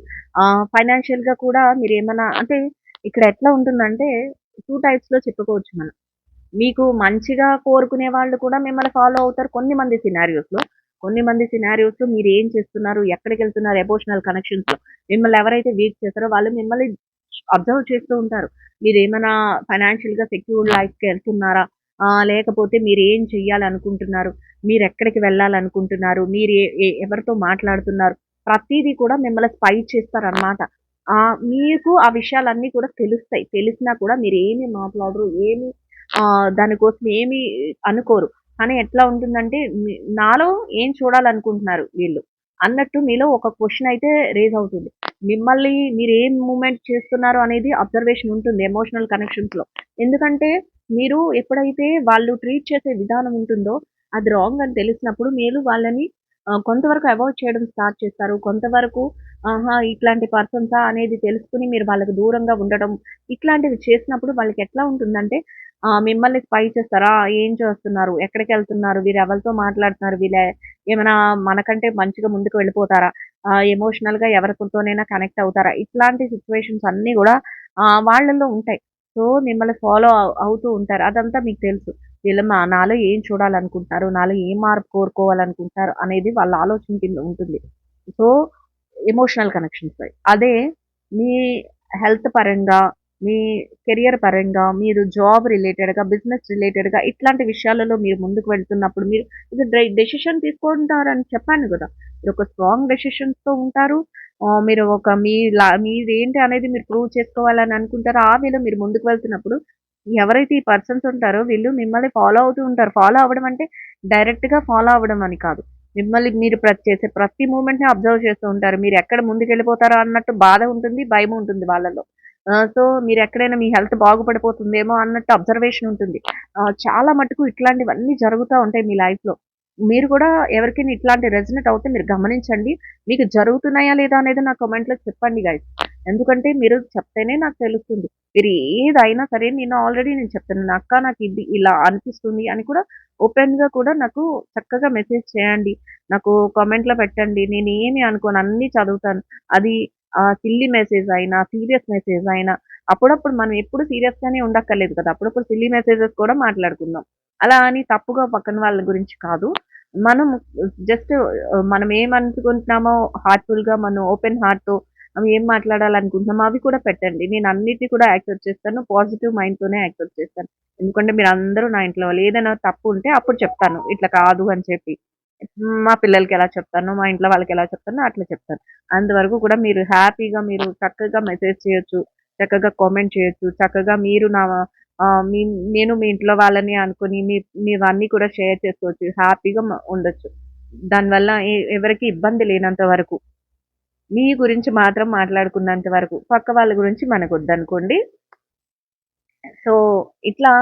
ఫైనాన్షియల్‌గా కూడా మీరేమన్నా అంటే ఇక్కడ ఎట్లా ఉంటుందంటే 2 టైప్స్‌లో చెప్పుకోవచ్చు మనం. మీకు మంచిగా కోరుకునే వాళ్ళు కూడా మిమ్మల్ని ఫాలో అవుతారు కొన్ని మంది సినారియోస్‌లో. కొన్ని మంది సినారియోస్‌లో మీరేం చేస్తున్నారు? ఎక్కడికెళ్తున్నారు? ఎమోషనల్ కనెక్షన్స్‌లో మిమ్మల్ని ఎవరైతే వీక్ చేస్తారో వాళ్ళు మిమ్మల్ని అబ్జర్వ్ చేస్తూ ఉంటారు. మీరేమైనా ఫైనాన్షియల్‌గా సెక్యూర్డ్ లైఫ్‌కెళ్తున్నారా? లేకపోతే మీరేం చెయ్యాలనుకుంటున్నారు? మీరెక్కడికి వెళ్ళాలనుకుంటున్నారు? మీరు ఎవరితో మాట్లాడుతున్నారు? ప్రతీదీ కూడా మిమ్మల్ని స్పై చేస్తారనమాట. మీకు ఆ విషయాలన్నీ కూడా తెలుస్తాయి. తెలిసినా కూడా మీరేమి మాట్లాడరు. దానికోసం ఏమి అనుకోరు. కానీ ఎట్లా ఉంటుందంటే నాలో ఏం చూడాలనుకుంటున్నారు వీళ్ళు అన్నట్టు మీలో ఒక క్వెషన్ అయితే రైజ్ అవుతుంది. మిమ్మల్ని మీరేం మూవ్‌మెంట్ చేస్తున్నారు అనేది అబ్జర్వేషన్ ఉంటుంది ఎమోషనల్ కనెక్షన్స్‌లో. ఎందుకంటే మీరు ఎప్పుడైతే వాళ్ళు ట్రీట్ చేసే విధానం ఉంటుందో అది రాంగ్ అని తెలిసినప్పుడు మీరు వాళ్ళని కొంతవరకు అవాయిడ్ చేయడం స్టార్ట్ చేస్తారు. కొంతవరకు ఆహా! ఇట్లాంటి పర్సన్సా అనేది తెలుసుకొని మీరు వాళ్ళకి దూరంగా ఉండడం ఇట్లాంటివి చేసినప్పుడు వాళ్ళకి ఎట్లా ఉంటుందంటే మిమ్మల్ని స్పై చేస్తారా? ఏం చేస్తున్నారు? ఎక్కడికెళ్తున్నారు? వీరెవరితో మాట్లాడుతున్నారు? ఏమైనా మనకంటే మంచిగా ముందుకు వెళ్ళిపోతారా? ఎమోషనల్‌గా ఎవరితోనైనా కనెక్ట్ అవుతారా? ఇట్లాంటి సిట్యుయేషన్స్ అన్నీ గూడా వాళ్ళలో ఉంటాయి. సో, మిమ్మల్ని ఫాలో అవుతూ ఉంటారు. అదంతా మీకు తెలుసు. వీళ్ళు నాలో ఏం చూడాలనుకుంటున్నారు? నాలో ఏం మార్పు కోరుకోవాలనుకుంటున్నారు? అనేది వాళ్ళ ఆలోచన కింద ఉంటుంది. So, emotional connections. అదే మీ హెల్త్ పరంగా, మీ కెరియర్ పరంగా, మీరు జాబ్ రిలేటెడ్‌గా, బిజినెస్ రిలేటెడ్‌గా ఇట్లాంటి విషయాలలో మీరు ముందుకు వెళ్తున్నప్పుడు మీరు ఇది డెసిషన్ తీసుకుంటారని చెప్పాను గదా! మీరొక స్ట్రాంగ్ డెసిషన్స్‌తో ఉంటారు. మీరు ఒక మీదేంటి అనేది మీరు ప్రూవ్ చేసుకోవాలని అనుకుంటారు. ఆ వేలో మీరు ముందుకు వెళ్తున్నప్పుడు ఎవరైతే ఈ పర్సన్స్ ఉంటారో వీళ్ళు మిమ్మల్ని ఫాలో అవుతూ ఉంటారు. ఫాలో అవ్వడం అంటే డైరెక్ట్‌గా ఫాలో అవ్వడం అని కాదు. మిమ్మల్ని మీరు చేసే ప్రతి మూవ్‌మెంట్‌ని అబ్జర్వ్ చేస్తూ ఉంటారు. మీరెక్కడ ముందుకెళ్ళిపోతారో అన్నట్టు బాధ ఉంటుంది, భయం ఉంటుంది వాళ్ళలో. సో, మీరెక్కడైనా మీ హెల్త్ బాగుపడిపోతుందేమో అన్నట్టు అబ్జర్వేషన్ ఉంటుంది. చాలా మటుకు ఇట్లాంటివన్నీ జరుగుతా ఉంటాయి మీ లైఫ్‌లో. మీరు కూడా ఎవరికైనా ఇట్లాంటి రెజొనేట్ అవుతే మీరు గమనించండి. మీకు జరుగుతున్నాయా లేదా అనేది నా కామెంట్‌లో చెప్పండి గైస్. ఎందుకంటే మీరు చెప్తేనే నాకు తెలుస్తుంది. మీరు ఏదైనా సరే నేను చెప్తున్నాను. అక్క నాకు ఇది ఇలా అనిపిస్తుంది అని కూడా ఓపెన్‌గా కూడా నాకు చక్కగా మెసేజ్ చేయండి. నాకు కామెంట్‌లో పెట్టండి. నేనేమి అనుకోను. అన్నీ చదువుతాను. అది సిల్లీ మెసేజ్ అయినా, సీరియస్ మెసేజ్ అయినా అప్పుడప్పుడు మనం ఎప్పుడు సీరియస్‌గానే ఉండక్కర్లేదు కదా! అప్పుడప్పుడు సిల్లీ మెసేజెస్ కూడా మాట్లాడుకుందాం. అలా అని తప్పుగా పక్కన వాళ్ళ గురించి కాదు. మనం జస్ట్ మనం ఏమనుకుంటున్నామో హార్ట్‌ఫుల్‌గా మనం ఓపెన్ హార్ట్‌తో ఏం మాట్లాడాలనుకుంటున్నామో అవి కూడా పెట్టండి. నేను అన్నిటిని కూడా యాక్సెప్ట్ చేస్తాను. పాజిటివ్ మైండ్‌తోనే యాక్సెప్ట్ చేస్తాను. ఎందుకంటే మీరందరూ నా ఇంట్లో వాళ్ళు. ఏదైనా తప్పు ఉంటే అప్పుడు చెప్తాను. ఇట్లా కాదు అని చెప్పి. మా పిల్లలకి ఎలా చెప్తానో, మా ఇంట్లో వాళ్ళకి ఎలా చెప్తానో అట్లా చెప్తాను. అంతవరకు కూడా మీరు హ్యాపీగా మీరు చక్కగా మెసేజ్ చేయొచ్చు. చక్కగా కామెంట్ చేయొచ్చు. చక్కగా మీరు మీ నేను మీ ఇంట్లో వాళ్ళని అనుకుని మీవన్నీ కూడా షేర్ చేసుకోవచ్చు. హ్యాపీగా ఉండొచ్చు. దానివల్ల ఎవరికీ ఇబ్బంది లేనంత వరకు. మీ గురించి మాత్రం మాట్లాడుకున్నంత వరకు. పక్క వాళ్ళ గురించి మనకొద్దనుకోండి. సో, ఇట్లా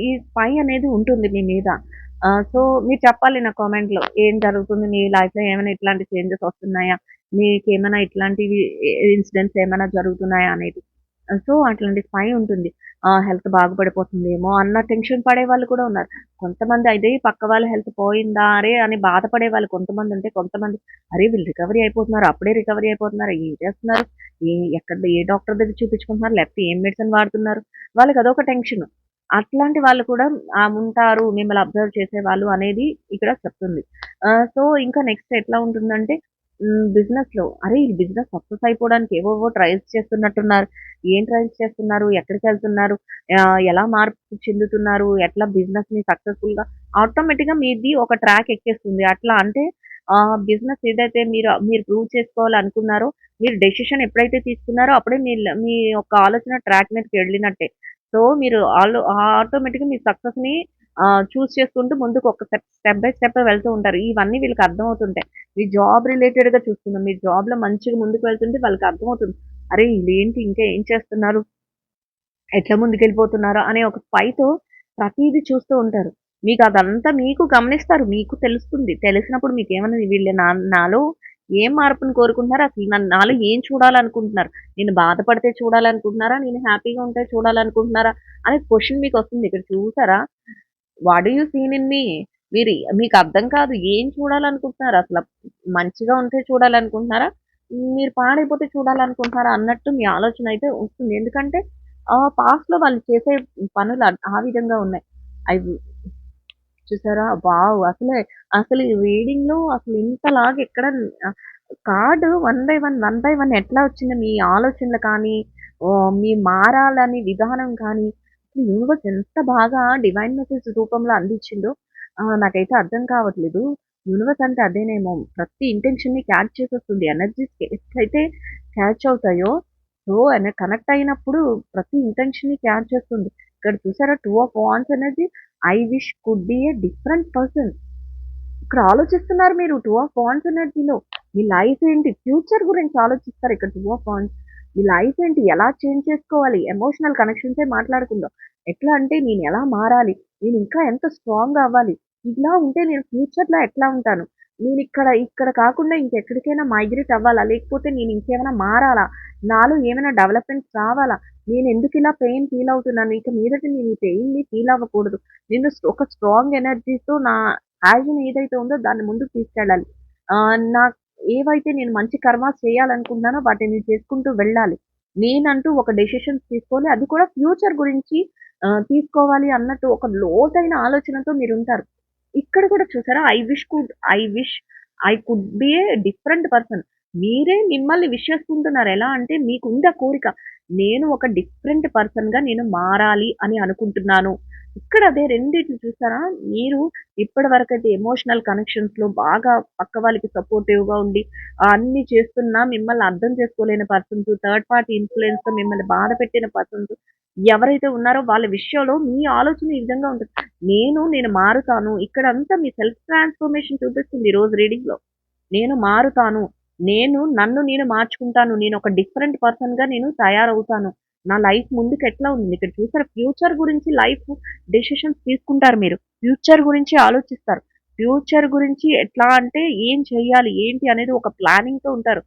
ఈ స్పై అనేది ఉంటుంది మీ మీద. సో, మీరు చెప్పాలి నా కామెంట్‌లో. ఏం జరుగుతుంది మీ లైఫ్‌లో ఏమైనా ఇట్లాంటి చేంజెస్ వస్తున్నాయా? మీకేమైనా ఇట్లాంటివి ఇన్సిడెంట్స్ ఏమైనా జరుగుతున్నాయా అనేది. సో, అట్లాంటి స్పై ఉంటుంది. హెల్త్ బాగుపడిపోతుందేమో అన్న టెన్షన్ పడేవాళ్ళు కూడా ఉన్నారు. కొంతమంది అయితే పక్క వాళ్ళ హెల్త్ పోయిందా అరే! అని బాధపడే వాళ్ళు కొంతమందుంటే, కొంతమంది అరే! వీళ్ళు రికవరీ అయిపోతున్నారు. అప్పుడే రికవరీ అయిపోతున్నారు. ఏం చేస్తున్నారు? ఏ డాక్టర్ దగ్గర చూపించుకుంటున్నారు? లేకపోతే ఏం మెడిసిన్ వాడుతున్నారు? వాళ్ళకి అదొక టెన్షన్. అట్లాంటి వాళ్ళు కూడా ఉంటారు మిమ్మల్ని అబ్జర్వ్ చేసేవాళ్ళు అనేది ఇక్కడ చెప్తుంది. సో, ఇంకా నెక్స్ట్ ఎట్లా ఉంటుందంటే బిజినెస్‌లో అరే! ఈ బిజినెస్ సక్సెస్ అయిపోవడానికి ఏవేవో ట్రైల్స్ చేస్తున్నట్టున్నారు. ఏం ట్రైల్స్ చేస్తున్నారు? ఎక్కడికెళ్తున్నారు? ఎలా మార్పు చెందుతున్నారు? ఎట్లా బిజినెస్‌ని సక్సెస్‌ఫుల్‌గా ఆటోమేటిక్‌గా మీది ఒక ట్రాక్ ఎక్కేస్తుంది. అట్లా అంటే బిజినెస్ ఏదైతే మీరు మీరు ప్రూవ్ చేసుకోవాలనుకున్నారో, మీరు డెసిషన్ ఎప్పుడైతే తీసుకున్నారో అప్పుడే మీ యొక్క ఆలోచన ట్రాక్ మీదకెళ్ళినట్టే. సో, మీరు ఆటోమేటిక్‌గా మీ సక్సెస్‌ని చూజ్ చేసుకుంటూ ముందుకు ఒక స్టెప్ బై స్టెప్ వెళ్తూ ఉంటారు. ఇవన్నీ వీళ్ళకి అర్థమవుతుంటాయి. మీ జాబ్ రిలేటెడ్‌గా చూసుకుందాం. మీరు జాబ్‌లో మంచిగా ముందుకు వెళ్తుంటే వాళ్ళకి అర్థమవుతుంది. అరే! ఈళ్ళేంటి ఇంకా ఏం చేస్తున్నారు? ఎట్లా ముందుకెళ్ళిపోతున్నారో అనే ఒక స్పైతో ప్రతీదీ చూస్తూ ఉంటారు. మీకదంతా మీకు గమనిస్తారు. మీకు తెలుస్తుంది. తెలిసినప్పుడు మీకేమన్నా వీళ్ళు నాలో ఏం మార్పుని కోరుకుంటున్నారు? అసలు నాలో ఏం చూడాలనుకుంటున్నారు? నేను బాధపడితే చూడాలనుకుంటున్నారా? నేను హ్యాపీగా ఉంటే చూడాలనుకుంటున్నారా? అనే క్వెషన్ మీకొస్తుంది. ఇక్కడ చూసారా? What do you seen in me? మీకర్థం కాదు. ఏం చూడాలనుకుంటున్నారు అసల? మంచిగా ఉంటే చూడాలనుకుంటున్నారా? మీరు పాడైపోతే చూడాలనుకుంటున్నారా? అన్నట్టు మీ ఆలోచనయితే వస్తుంది. ఎందుకంటే పాస్ట్‌లో వాళ్ళు చేసే పనులు ఆ విధంగా ఉన్నాయి. అవి చూసారా? వావ్! అసలు ఈ రీడింగ్‌లో అసలు ఇంతలాగా ఎక్కడ ఆహ్, card one by one, one by one ఎట్లా వచ్చిందో మీ ఆలోచనలు కానీ, మీ మారాలని విధానం కానీ, అసలు యూనివర్స్ ఎంత బాగా డివైన్ మెసేజ్ రూపంలో అందించిందో నాకైతే అర్థం కావట్లేదు. యూనివర్స్ అంటే అదేనేమో! ప్రతి ఇంటెన్షన్‌ని క్యాచ్ చేసేస్తుంది. ఎనర్జీస్ ఎట్లయితే క్యాచ్ అవుతాయో, సో, కనెక్ట్ అయినప్పుడు ప్రతి ఇంటెన్షన్‌ని క్యాచ్ చేస్తుంది. ఇక్కడ చూసారా 2 ఆఫ్ వాండ్స్ అనేది I wish could be a different person. ఇక్కడ ఆలోచిస్తున్నారు మీరు 2 ఆఫ్ వాండ్స్ ఎనర్జీలో. మీ లైఫ్ ఏంటి? ఫ్యూచర్ గురించి ఆలోచిస్తారు ఇక్కడ 2 ఆఫ్ వాండ్స్. మీ లైఫ్ ఏంటి? ఎలా చేంజ్ చేసుకోవాలి? ఎమోషనల్ కనెక్షన్సే మాట్లాడుకుందాం. ఎట్లా అంటే నేను ఎలా మారాలి? నేను ఇంకా ఎంత స్ట్రాంగ్ అవ్వాలి? ఇలా ఉంటే నేను ఫ్యూచర్‌లో ఎట్లా ఉంటాను? ఇక్కడ కాకుండా ఇంకెక్కడికైనా మైగ్రేట్ అవ్వాలా? లేకపోతే నేను ఇంకేమైనా మారాలా? నాలో ఏమైనా డెవలప్‌మెంట్స్ రావాలా? నేనెందుకిలా పెయిన్ ఫీల్ అవుతున్నాను? ఇక మీదట నేను ఈ పెయిన్‌ని ఫీల్ అవ్వకూడదు. నేను ఒక స్ట్రాంగ్ ఎనర్జీతో ప్యాషన్ ఏదైతే ఉందో దాన్ని ముందుకు తీసుకెళ్ళాలి. నాకు ఏవైతే నేను మంచి కర్మాస్ చేయాలనుకుంటున్నానో వాటిని చేసుకుంటూ వెళ్ళాలి. నేనంటూ ఒక డెసిషన్స్ తీసుకోవాలి. అది కూడా ఫ్యూచర్ గురించి తీసుకోవాలి అన్నట్టు ఒక లోతైన ఆలోచనతో మీరుంటారు. ఇక్కడ కూడా చూసారా I wish I could be a different person. మీరే మిమ్మల్ని విష్ చేసుకుంటున్నారు. ఎలా అంటే మీకుంది ఆ కోరిక. నేను ఒక డిఫరెంట్ పర్సన్‌గా నేను మారాలి అని అనుకుంటున్నాను. ఇక్కడ అదే రెండిట్లు చూసారా? మీరు ఇప్పటివరకైతే ఎమోషనల్ కనెక్షన్స్‌లో బాగా పక్క వాళ్ళకి సపోర్టివ్‌గా ఉండి అన్నీ చేస్తున్నా మిమ్మల్ని అర్థం చేసుకోలేని పర్సన్స్, థర్డ్ పార్టీ ఇన్‌ఫ్లూయెన్స్‌తో మిమ్మల్ని బాధపెట్టిన పర్సన్స్ ఎవరైతే ఉన్నారో వాళ్ళ విషయంలో మీ ఆలోచన ఈ విధంగా ఉంటుంది. నేను మారుతాను. ఇక్కడంతా మీ సెల్ఫ్ ట్రాన్స్‌ఫర్మేషన్ చూపిస్తుంది ఈరోజు రీడింగ్‌లో. నేను మారుతాను. నన్ను నేను మార్చుకుంటాను. నేనొక డిఫరెంట్ పర్సన్‌గా నేను తయారవుతాను. నా లైఫ్ ముందుకెట్లా ఉంది. ఇక్కడ చూసారా ఫ్యూచర్ గురించి లైఫ్ డెసిషన్స్ తీసుకుంటారు మీరు. ఫ్యూచర్ గురించి ఆలోచిస్తారు. ఫ్యూచర్ గురించి ఎట్లా అంటే ఏం చేయాలి? ఏంటి అనేది ఒక ప్లానింగ్‌తో ఉంటారు.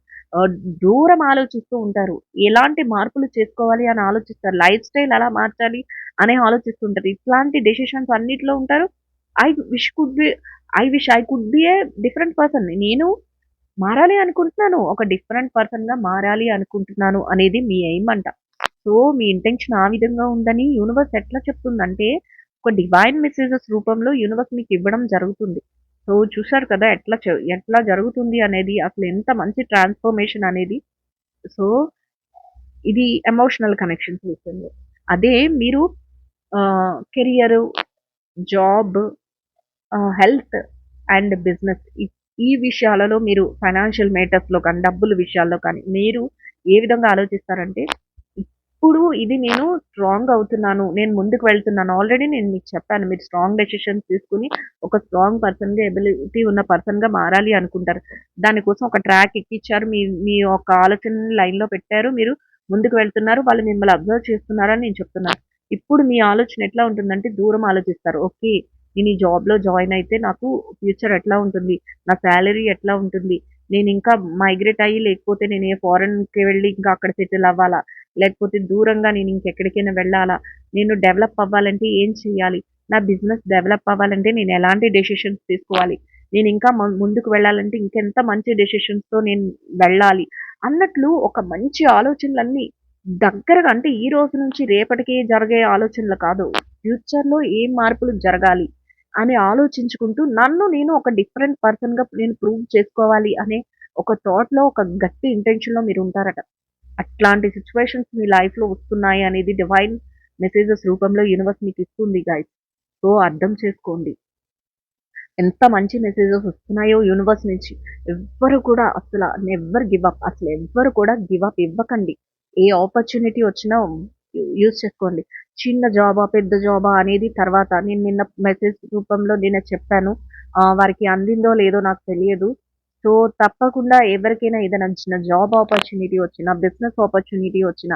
దూరం ఆలోచిస్తూ ఉంటారు. ఎలాంటి మార్పులు చేసుకోవాలి అని ఆలోచిస్తారు. లైఫ్ స్టైల్ ఎలా మార్చాలి అని ఆలోచిస్తుంటారు. ఇట్లాంటి డెసిషన్స్ అన్నిట్లో ఉంటారు. I wish could be I wish I could be a different person. నేను మారాలి అనుకుంటున్నాను. ఒక డిఫరెంట్ పర్సన్‌గా మారాలి అనుకుంటున్నాను అనేది మీ ఎయిమ్ అంట. సో, మీ ఇంటెన్షన్ ఆ విధంగా ఉందని యూనివర్స్ ఎట్లా చెప్తుందంటే, ఒక డివైన్ మెసేజెస్ రూపంలో యూనివర్స్ మీకివ్వడం జరుగుతుంది. సో, చూసారు కదా! ఎట్లా జరుగుతుంది అనేది, అసలు ఎంత మంచి ట్రాన్స్‌ఫర్మేషన్ అనేది. సో, ఇది ఎమోషనల్ కనెక్షన్స్ విషయంలో. అదే మీరు career, job, health and business ఈ విషయాలలో మీరు ఫైనాన్షియల్ మేటర్స్‌లో కానీ, డబ్బుల విషయాల్లో కానీ, మీరు ఏ విధంగా ఆలోచిస్తారంటే, ఇప్పుడు ఇది నేను స్ట్రాంగ్ అవుతున్నాను. నేను ముందుకు వెళ్తున్నాను. ఆల్రెడీ నేను మీకు చెప్పాను. మీరు స్ట్రాంగ్ డెసిషన్స్ తీసుకొని, ఒక స్ట్రాంగ్ పర్సన్‌గా ఎబిలిటీ ఉన్న పర్సన్‌గా మారాలి అనుకుంటారు. దానికోసం ఒక ట్రాక్ ఎక్కిచ్చారు. మీ మీ యొక్క ఆలోచనని లైన్‌లో పెట్టారు. మీరు ముందుకు వెళ్తున్నారు. వాళ్ళు మిమ్మల్ని అబ్జర్వ్ చేస్తున్నారని నేను చెప్తున్నాను. ఇప్పుడు మీ ఆలోచన ఎట్లా ఉంటుందంటే, దూరం ఆలోచిస్తారు. ఓకే. నేను ఈ జాబ్‌లో జాయిన్ అయితే నాకు ఫ్యూచర్ ఎట్లా ఉంటుంది? నా సాలరీ ఎట్లా ఉంటుంది? నేనింకా మైగ్రేట్ అయ్యి లేకపోతే నేను ఏ ఫారెన్‌కి వెళ్లి ఇంకా అక్కడ సెటిల్ అవ్వాలా? లేకపోతే దూరంగా నేను ఇంకెక్కడికైనా వెళ్ళాలా? నేను డెవలప్ అవ్వాలంటే ఏం చేయాలి? నా బిజినెస్ డెవలప్ అవ్వాలంటే నేను ఎలాంటి డెసిషన్స్ తీసుకోవాలి? నేను ఇంకా ముందుకు వెళ్ళాలంటే ఇంకెంత మంచి డెసిషన్స్‌తో నేను వెళ్ళాలి? అన్నట్లు ఒక మంచి ఆలోచనలన్నీ దగ్గరగా అంటే ఈ రోజు నుంచి రేపటికి జరిగే ఆలోచనలు కాదు. ఫ్యూచర్‌లో ఏం మార్పులు జరగాలి అని ఆలోచించుకుంటూ నన్ను నేను ఒక డిఫరెంట్ పర్సన్‌గా నేను ప్రూవ్ చేసుకోవాలి అనే ఒక థాట్‌లో, ఒక గట్టి ఇంటెన్షన్‌లో మీరుంటారట. అట్లాంటి సిట్యుయేషన్స్ మీ లైఫ్‌లో వస్తున్నాయి అనేది డివైన్ మెసేజెస్ రూపంలో యూనివర్స్ మీకిస్తుంది గైస్. సో, అర్థం చేసుకోండి. ఎంత మంచి మెసేజెస్ వస్తున్నాయో యూనివర్స్ నుంచి. ఎవ్వరు కూడా అసల నెవర్ గివ్ అప్. అసలెవ్వరు కూడా గివ్ అప్ ఇవ్వకండి. ఏ ఆపర్చునిటీ వచ్చినా యూజ్ చేసుకోండి. చిన్న జాబా, పెద్ద జాబా అనేది తర్వాత. నేను నిన్న మెసేజ్ రూపంలో నిన్న చెప్పాను. వారికి అందిందో లేదో నాకు తెలియదు. సో, తప్పకుండా ఎవరికైనా ఏదైనా చిన్న జాబ్ ఆపర్చునిటీ వచ్చినా, బిజినెస్ ఆపర్చునిటీ వచ్చినా,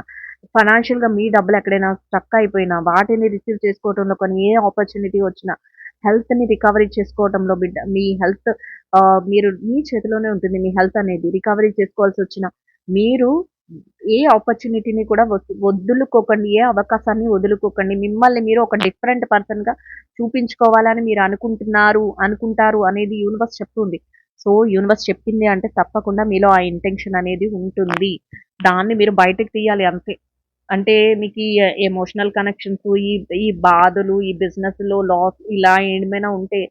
ఫైనాన్షియల్‌గా మీ డబ్బులు ఎక్కడైనా స్ట్రక్ అయిపోయినా, వాటిని రిసీవ్ చేసుకోవడంలో కానీ ఏ ఆపర్చునిటీ వచ్చినా హెల్త్‌ని రికవరీ చేసుకోవటంలో బిడ్డ మీ హెల్త్ మీరు మీ చేతిలోనే ఉంటుంది. మీ హెల్త్ అనేది రికవరీ చేసుకోవాల్సొచ్చిన మీరు ఏ ఆపర్చునిటీని కూడా వదులుకోకండి. ఏ అవకాశాన్ని వదులుకోకండి. మిమ్మల్ని మీరు ఒక డిఫరెంట్ పర్సన్‌గా చూపించుకోవాలని మీరు అనుకుంటారు అనేది యూనివర్స్ చెప్తుంది. సో, యూనివర్స్ చెప్పింది అంటే తప్పకుండా మీలో ఆ ఇంటెన్షన్ అనేది ఉంటుంది. దాన్ని మీరు బయటకి తీయాలి అంతే. అంటే మీకీ ఎమోషనల్ కనెక్షన్స్, ఈ ఈ బాధలు, ఈ బిజినెస్‌లో లాస్ ఇలా ఏమైనా ఉంటే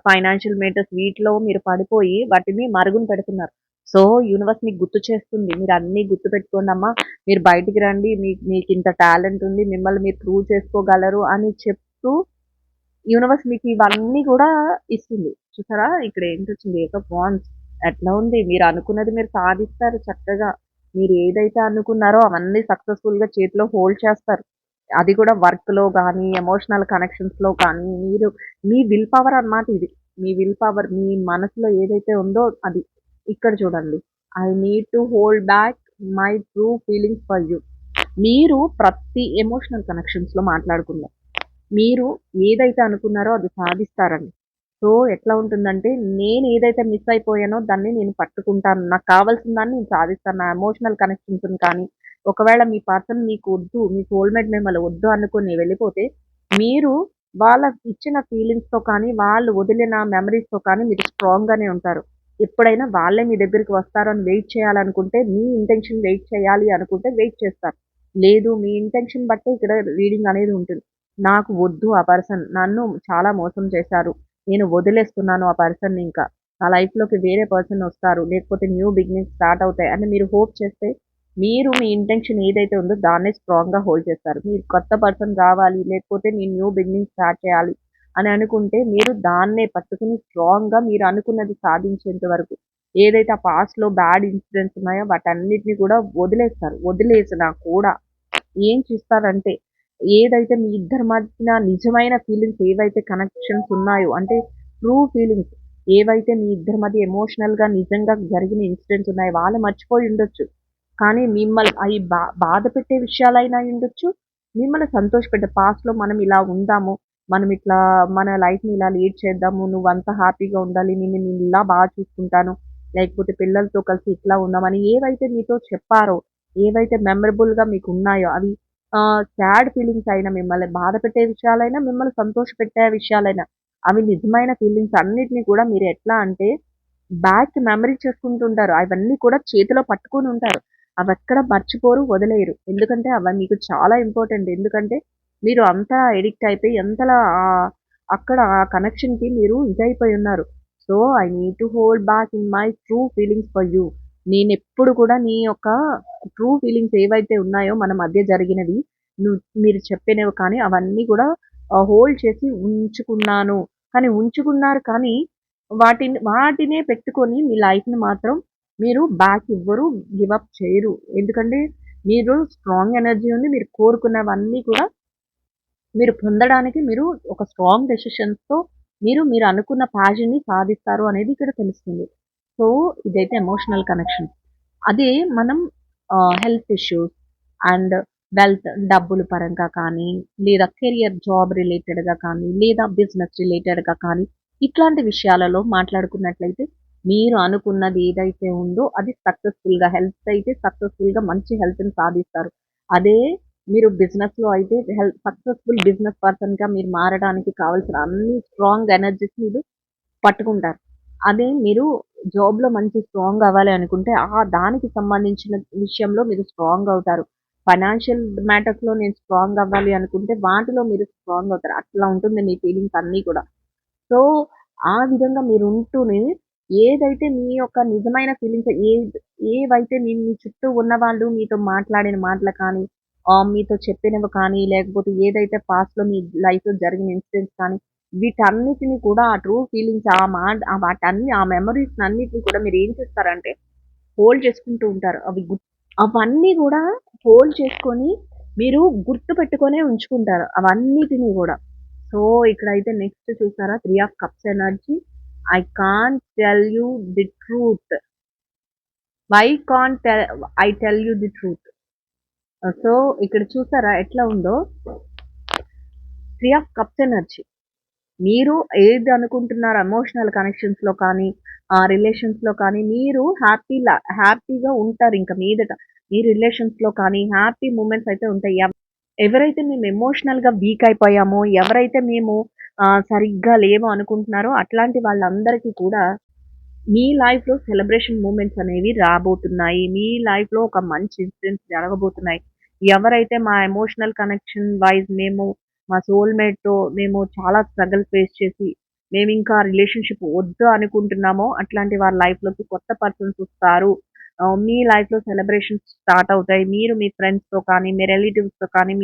ఫైనాన్షియల్ మేటర్స్ వీటిలో మీరు పడిపోయి వాటిని మరుగున పెడుతున్నారు. సో, యూనివర్స్ మీకు గుర్తు చేస్తుంది. మీరన్నీ గుర్తుపెట్టుకోండమ్మా. మీరు బయటికి రండి. మీకింత టాలెంట్ ఉంది. మిమ్మల్ని మీరు ప్రూవ్ చేసుకోగలరు అని చెప్తూ యూనివర్స్ మీకు ఇవన్నీ గూడా ఇస్తుంది. చూసారా? ఇక్కడ ఏంటొచ్చింది ఏస్ ఆఫ్ వాండ్స్. ఎట్లా ఉంది? మీరు అనుకున్నది మీరు సాధిస్తారు చక్కగా. మీరు ఏదైతే అనుకున్నారో అవన్నీ సక్సెస్‌ఫుల్‌గా చేతిలో హోల్డ్ చేస్తారు. అది కూడా వర్క్‌లో గానీ, ఎమోషనల్ కనెక్షన్స్‌లో కానీ, మీ విల్ పవర్ అన్నమాట ఇది. మీ విల్ పవర్ మీ మనసులో ఏదైతే ఉందో అది. ఇక్కడ చూడండి. I need to hold back my true feelings for you. మీరు ప్రతి ఎమోషనల్ కనెక్షన్స్‌లో మాట్లాడుకుందాం. మీరు ఏదైతే అనుకున్నారో అది సాధిస్తారండి. సో, ఎట్లా ఉంటుందంటే, నేను ఏదైతే మిస్ అయిపోయానో దాన్ని నేను పట్టుకుంటాను. నాకు కావాల్సిన దాన్ని నేను సాధిస్తాను. నా ఎమోషనల్ కనెక్షన్స్‌ని కానీ, ఒకవేళ మీ పర్సన్ మీకు వద్దు, మీ సోల్‌మేట్ మిమ్మల్ని వద్దు అనుకోని వెళ్ళిపోతే, మీరు వాళ్ళ ఇచ్చిన ఫీలింగ్స్‌తో కానీ, వాళ్ళు వదిలిన మెమరీస్‌తో కానీ మీరు స్ట్రాంగ్‌గానే ఉంటారు. ఎప్పుడైనా వాళ్ళే మీ దగ్గరికి వస్తారని వెయిట్ చేయాలనుకుంటే, మీ ఇంటెన్షన్ వెయిట్ చేయాలి అనుకుంటే వెయిట్ చేస్తారు. లేదు మీ ఇంటెన్షన్ బట్టే ఇక్కడ రీడింగ్ అనేది ఉంటుంది. నాకు వద్దు ఆ పర్సన్. నన్ను చాలా మోసం చేశారు. నేను వదిలేస్తున్నాను ఆ పర్సన్‌ని ఇంకా. నా లైఫ్‌లోకి వేరే పర్సన్ వస్తారు. లేకపోతే న్యూ బిగినింగ్స్ స్టార్ట్ అవుతాయి అని మీరు హోప్ చేస్తే, మీరు మీ ఇంటెన్షన్ ఏదైతే ఉందో దాన్నే స్ట్రాంగ్‌గా హోల్డ్ చేస్తారు. మీరు కొత్త పర్సన్ రావాలి, లేకపోతే నేను న్యూ బిగినింగ్ స్టార్ట్ చేయాలి అని అనుకుంటే, మీరు దాన్నే పట్టుకొని స్ట్రాంగ్‌గా మీరు అనుకున్నది సాధించేంత వరకు ఏదైతే ఆ పాస్ట్‌లో బ్యాడ్ ఇన్సిడెంట్స్ ఉన్నాయో వాటన్నిటిని కూడా వదిలేస్తారు. వదిలేసినా కూడా ఏం చూస్తారంటే, ఏదైతే మీ ఇద్దరి మధ్యన నిజమైన ఫీలింగ్స్ ఏవైతే కనెక్షన్స్ ఉన్నాయో, అంటే ట్రూ ఫీలింగ్స్ ఏవైతే మీ ఇద్దరి మధ్య ఎమోషనల్‌గా నిజంగా జరిగిన ఇన్సిడెంట్స్ ఉన్నాయో, వాళ్ళు మర్చిపోయి ఉండొచ్చు. కానీ మిమ్మల్ని అయి బాధ పెట్టే విషయాలైనా అయ్యుండొచ్చు. మిమ్మల్ని సంతోషపెట్టే పాస్ట్‌లో మనం ఇలా ఉందాము. మనం ఇట్లా మన లైఫ్‌ని ఇలా లీడ్ చేద్దాము. నువ్వంతా హ్యాపీగా ఉండాలి. నేను ఇలా చూసుకుంటాను. లేకపోతే పిల్లలతో కలిసి ఇట్లా ఉందామని ఏవైతే మీతో చెప్పారో, ఏవైతే మెమరబుల్‌గా మీకున్నాయో అవి సాడ్ ఫీలింగ్స్ అయినా, మిమ్మల్ని బాధ పెట్టే విషయాలైనా, మిమ్మల్ని సంతోషపెట్టే విషయాలైనా, అవి నిజమైన ఫీలింగ్స్ అన్నిటిని కూడా మీరు ఎట్లా అంటే బ్యాక్ మెమరీ చేసుకుంటుంటారు. అవన్నీ కూడా చేతిలో పట్టుకొని ఉంటారు. అవెక్కడ మర్చిపోరు, వదిలేయరు. ఎందుకంటే అవి మీకు చాలా ఇంపార్టెంట్. ఎందుకంటే మీరు అంతా అడిక్ట్ అయిపోయి ఎంతలా అక్కడ ఆ కనెక్షన్‌కి మీరు ఇదైపోయి ఉన్నారు. So, I need to hold back in my true feelings for you. నేనెప్పుడు కూడా నీ యొక్క ట్రూ ఫీలింగ్స్ ఏవైతే ఉన్నాయో మన మధ్య జరిగినవి, మీరు చెప్పినవి కానీ అవన్నీ కూడా హోల్డ్ చేసి ఉంచుకున్నాను. కానీ ఉంచుకున్నారు కానీ వాటినే పెట్టుకొని మీ లైఫ్‌ని మాత్రం మీరు బ్యాక్ ఇవ్వరు, గివ్ అప్ చేయరు. ఎందుకంటే మీరు స్ట్రాంగ్ ఎనర్జీ ఉంది. మీరు కోరుకున్నవన్నీ కూడా మీరు పొందడానికి మీరు ఒక స్ట్రాంగ్ డెసిషన్స్‌తో మీరు అనుకున్న ప్యాషన్‌ని సాధిస్తారు అనేది ఇక్కడ తెలుస్తుంది. సో, ఇదైతే ఎమోషనల్ కనెక్షన్. అదే మనం హెల్త్ ఇష్యూస్ అండ్ వెల్త్ డబ్బుల పరంగా కానీ, లేదా కెరియర్ జాబ్ రిలేటెడ్‌గా కానీ, లేదా బిజినెస్ రిలేటెడ్‌గా కానీ, ఇట్లాంటి విషయాలలో మాట్లాడుకున్నట్లయితే, మీరు అనుకున్నది ఏదైతే ఉందో అది సక్సెస్‌ఫుల్‌గా హెల్త్ అయితే సక్సెస్‌ఫుల్‌గా మంచి హెల్త్‌ని సాధిస్తారు. అదే మీరు బిజినెస్‌లో అయితే సక్సెస్‌ఫుల్ బిజినెస్ పర్సన్‌గా మీరు మారడానికి కావాల్సిన అన్ని స్ట్రాంగ్ ఎనర్జీస్ మీరు పట్టుకుంటారు. అదే మీరు జాబ్‌లో మంచి స్ట్రాంగ్ అవ్వాలి అనుకుంటే, దానికి సంబంధించిన విషయంలో మీరు స్ట్రాంగ్ అవుతారు. ఫైనాన్షియల్ మ్యాటర్స్‌లో నేను స్ట్రాంగ్ అవ్వాలి అనుకుంటే వాటిలో మీరు స్ట్రాంగ్ అవుతారు. అట్లా ఉంటుంది మీ ఫీలింగ్స్ అన్నీ కూడా. సో, ఆ విధంగా మీరుంటూనే ఏదైతే మీ యొక్క నిజమైన ఫీలింగ్స్ ఏవైతే మీ చుట్టూ ఉన్నవాళ్ళు మీతో మాట్లాడిన మాటలు కానీ, మీతో చెప్పినవి కానీ, లేకపోతే ఏదైతే పాస్ట్‌లో మీ లైఫ్‌లో జరిగిన ఇన్సిడెంట్స్ కానీ, వీటన్నిటిని కూడా ఆ ట్రూ ఫీలింగ్స్ ఆ మెమోరీస్‌నన్నిటిని కూడా మీరేం చేస్తారంటే హోల్డ్ చేసుకుంటూ ఉంటారు. అవన్నీ గూడా హోల్డ్ చేసుకొని మీరు గుర్తుపెట్టుకొనే ఉంచుకుంటారు అవన్నిటిని గూడా. సో, ఇక్కడైతే నెక్స్ట్ చూసారా 3 of cups energy. I can't tell you the truth. Why can't tell I tell you the truth. So, ఇక్కడ చూసారా ఎట్లా ఉందో 3 ఆఫ్ కప్స్ ఎనర్జీ. మీరు ఏది అనుకుంటున్నారో ఎమోషనల్ కనెక్షన్స్‌లో కానీ, రిలేషన్స్‌లో కానీ మీరు హ్యాపీగా ఉంటారు ఇంక మీదట. మీ రిలేషన్స్‌లో కానీ హ్యాపీ మూమెంట్స్ అయితే ఉంటాయి. ఎవరైతే మేము ఎమోషనల్‌గా వీక్ అయిపోయామో, ఎవరైతే మేము సరిగ్గా లేము అనుకుంటున్నారో అట్లాంటి వాళ్ళందరికీ కూడా మీ లైఫ్‌లో సెలబ్రేషన్ మూమెంట్స్ అనేవి రాబోతున్నాయి. మీ లైఫ్‌లో ఒక మంచి ఇన్సిడెంట్స్ జరగబోతున్నాయి. ఎవరైతే మా ఎమోషనల్ కనెక్షన్ వైస్ మా సోల్‌మేట్‌తో మేము చాలా స్ట్రగుల్ ఫేస్ చేసి, మేమింకా రిలేషన్‌షిప్ వద్దు అనుకుంటున్నామో, అట్లాంటి వారి లైఫ్‌లోకి కొత్త పర్సన్స్ వస్తారు. మీ లైఫ్‌లో సెలబ్రేషన్స్ స్టార్ట్ అవుతాయి. మీరు మీ ఫ్రెండ్స్‌తో కానీ, మీ రిలేటివ్స్‌తో కానీ,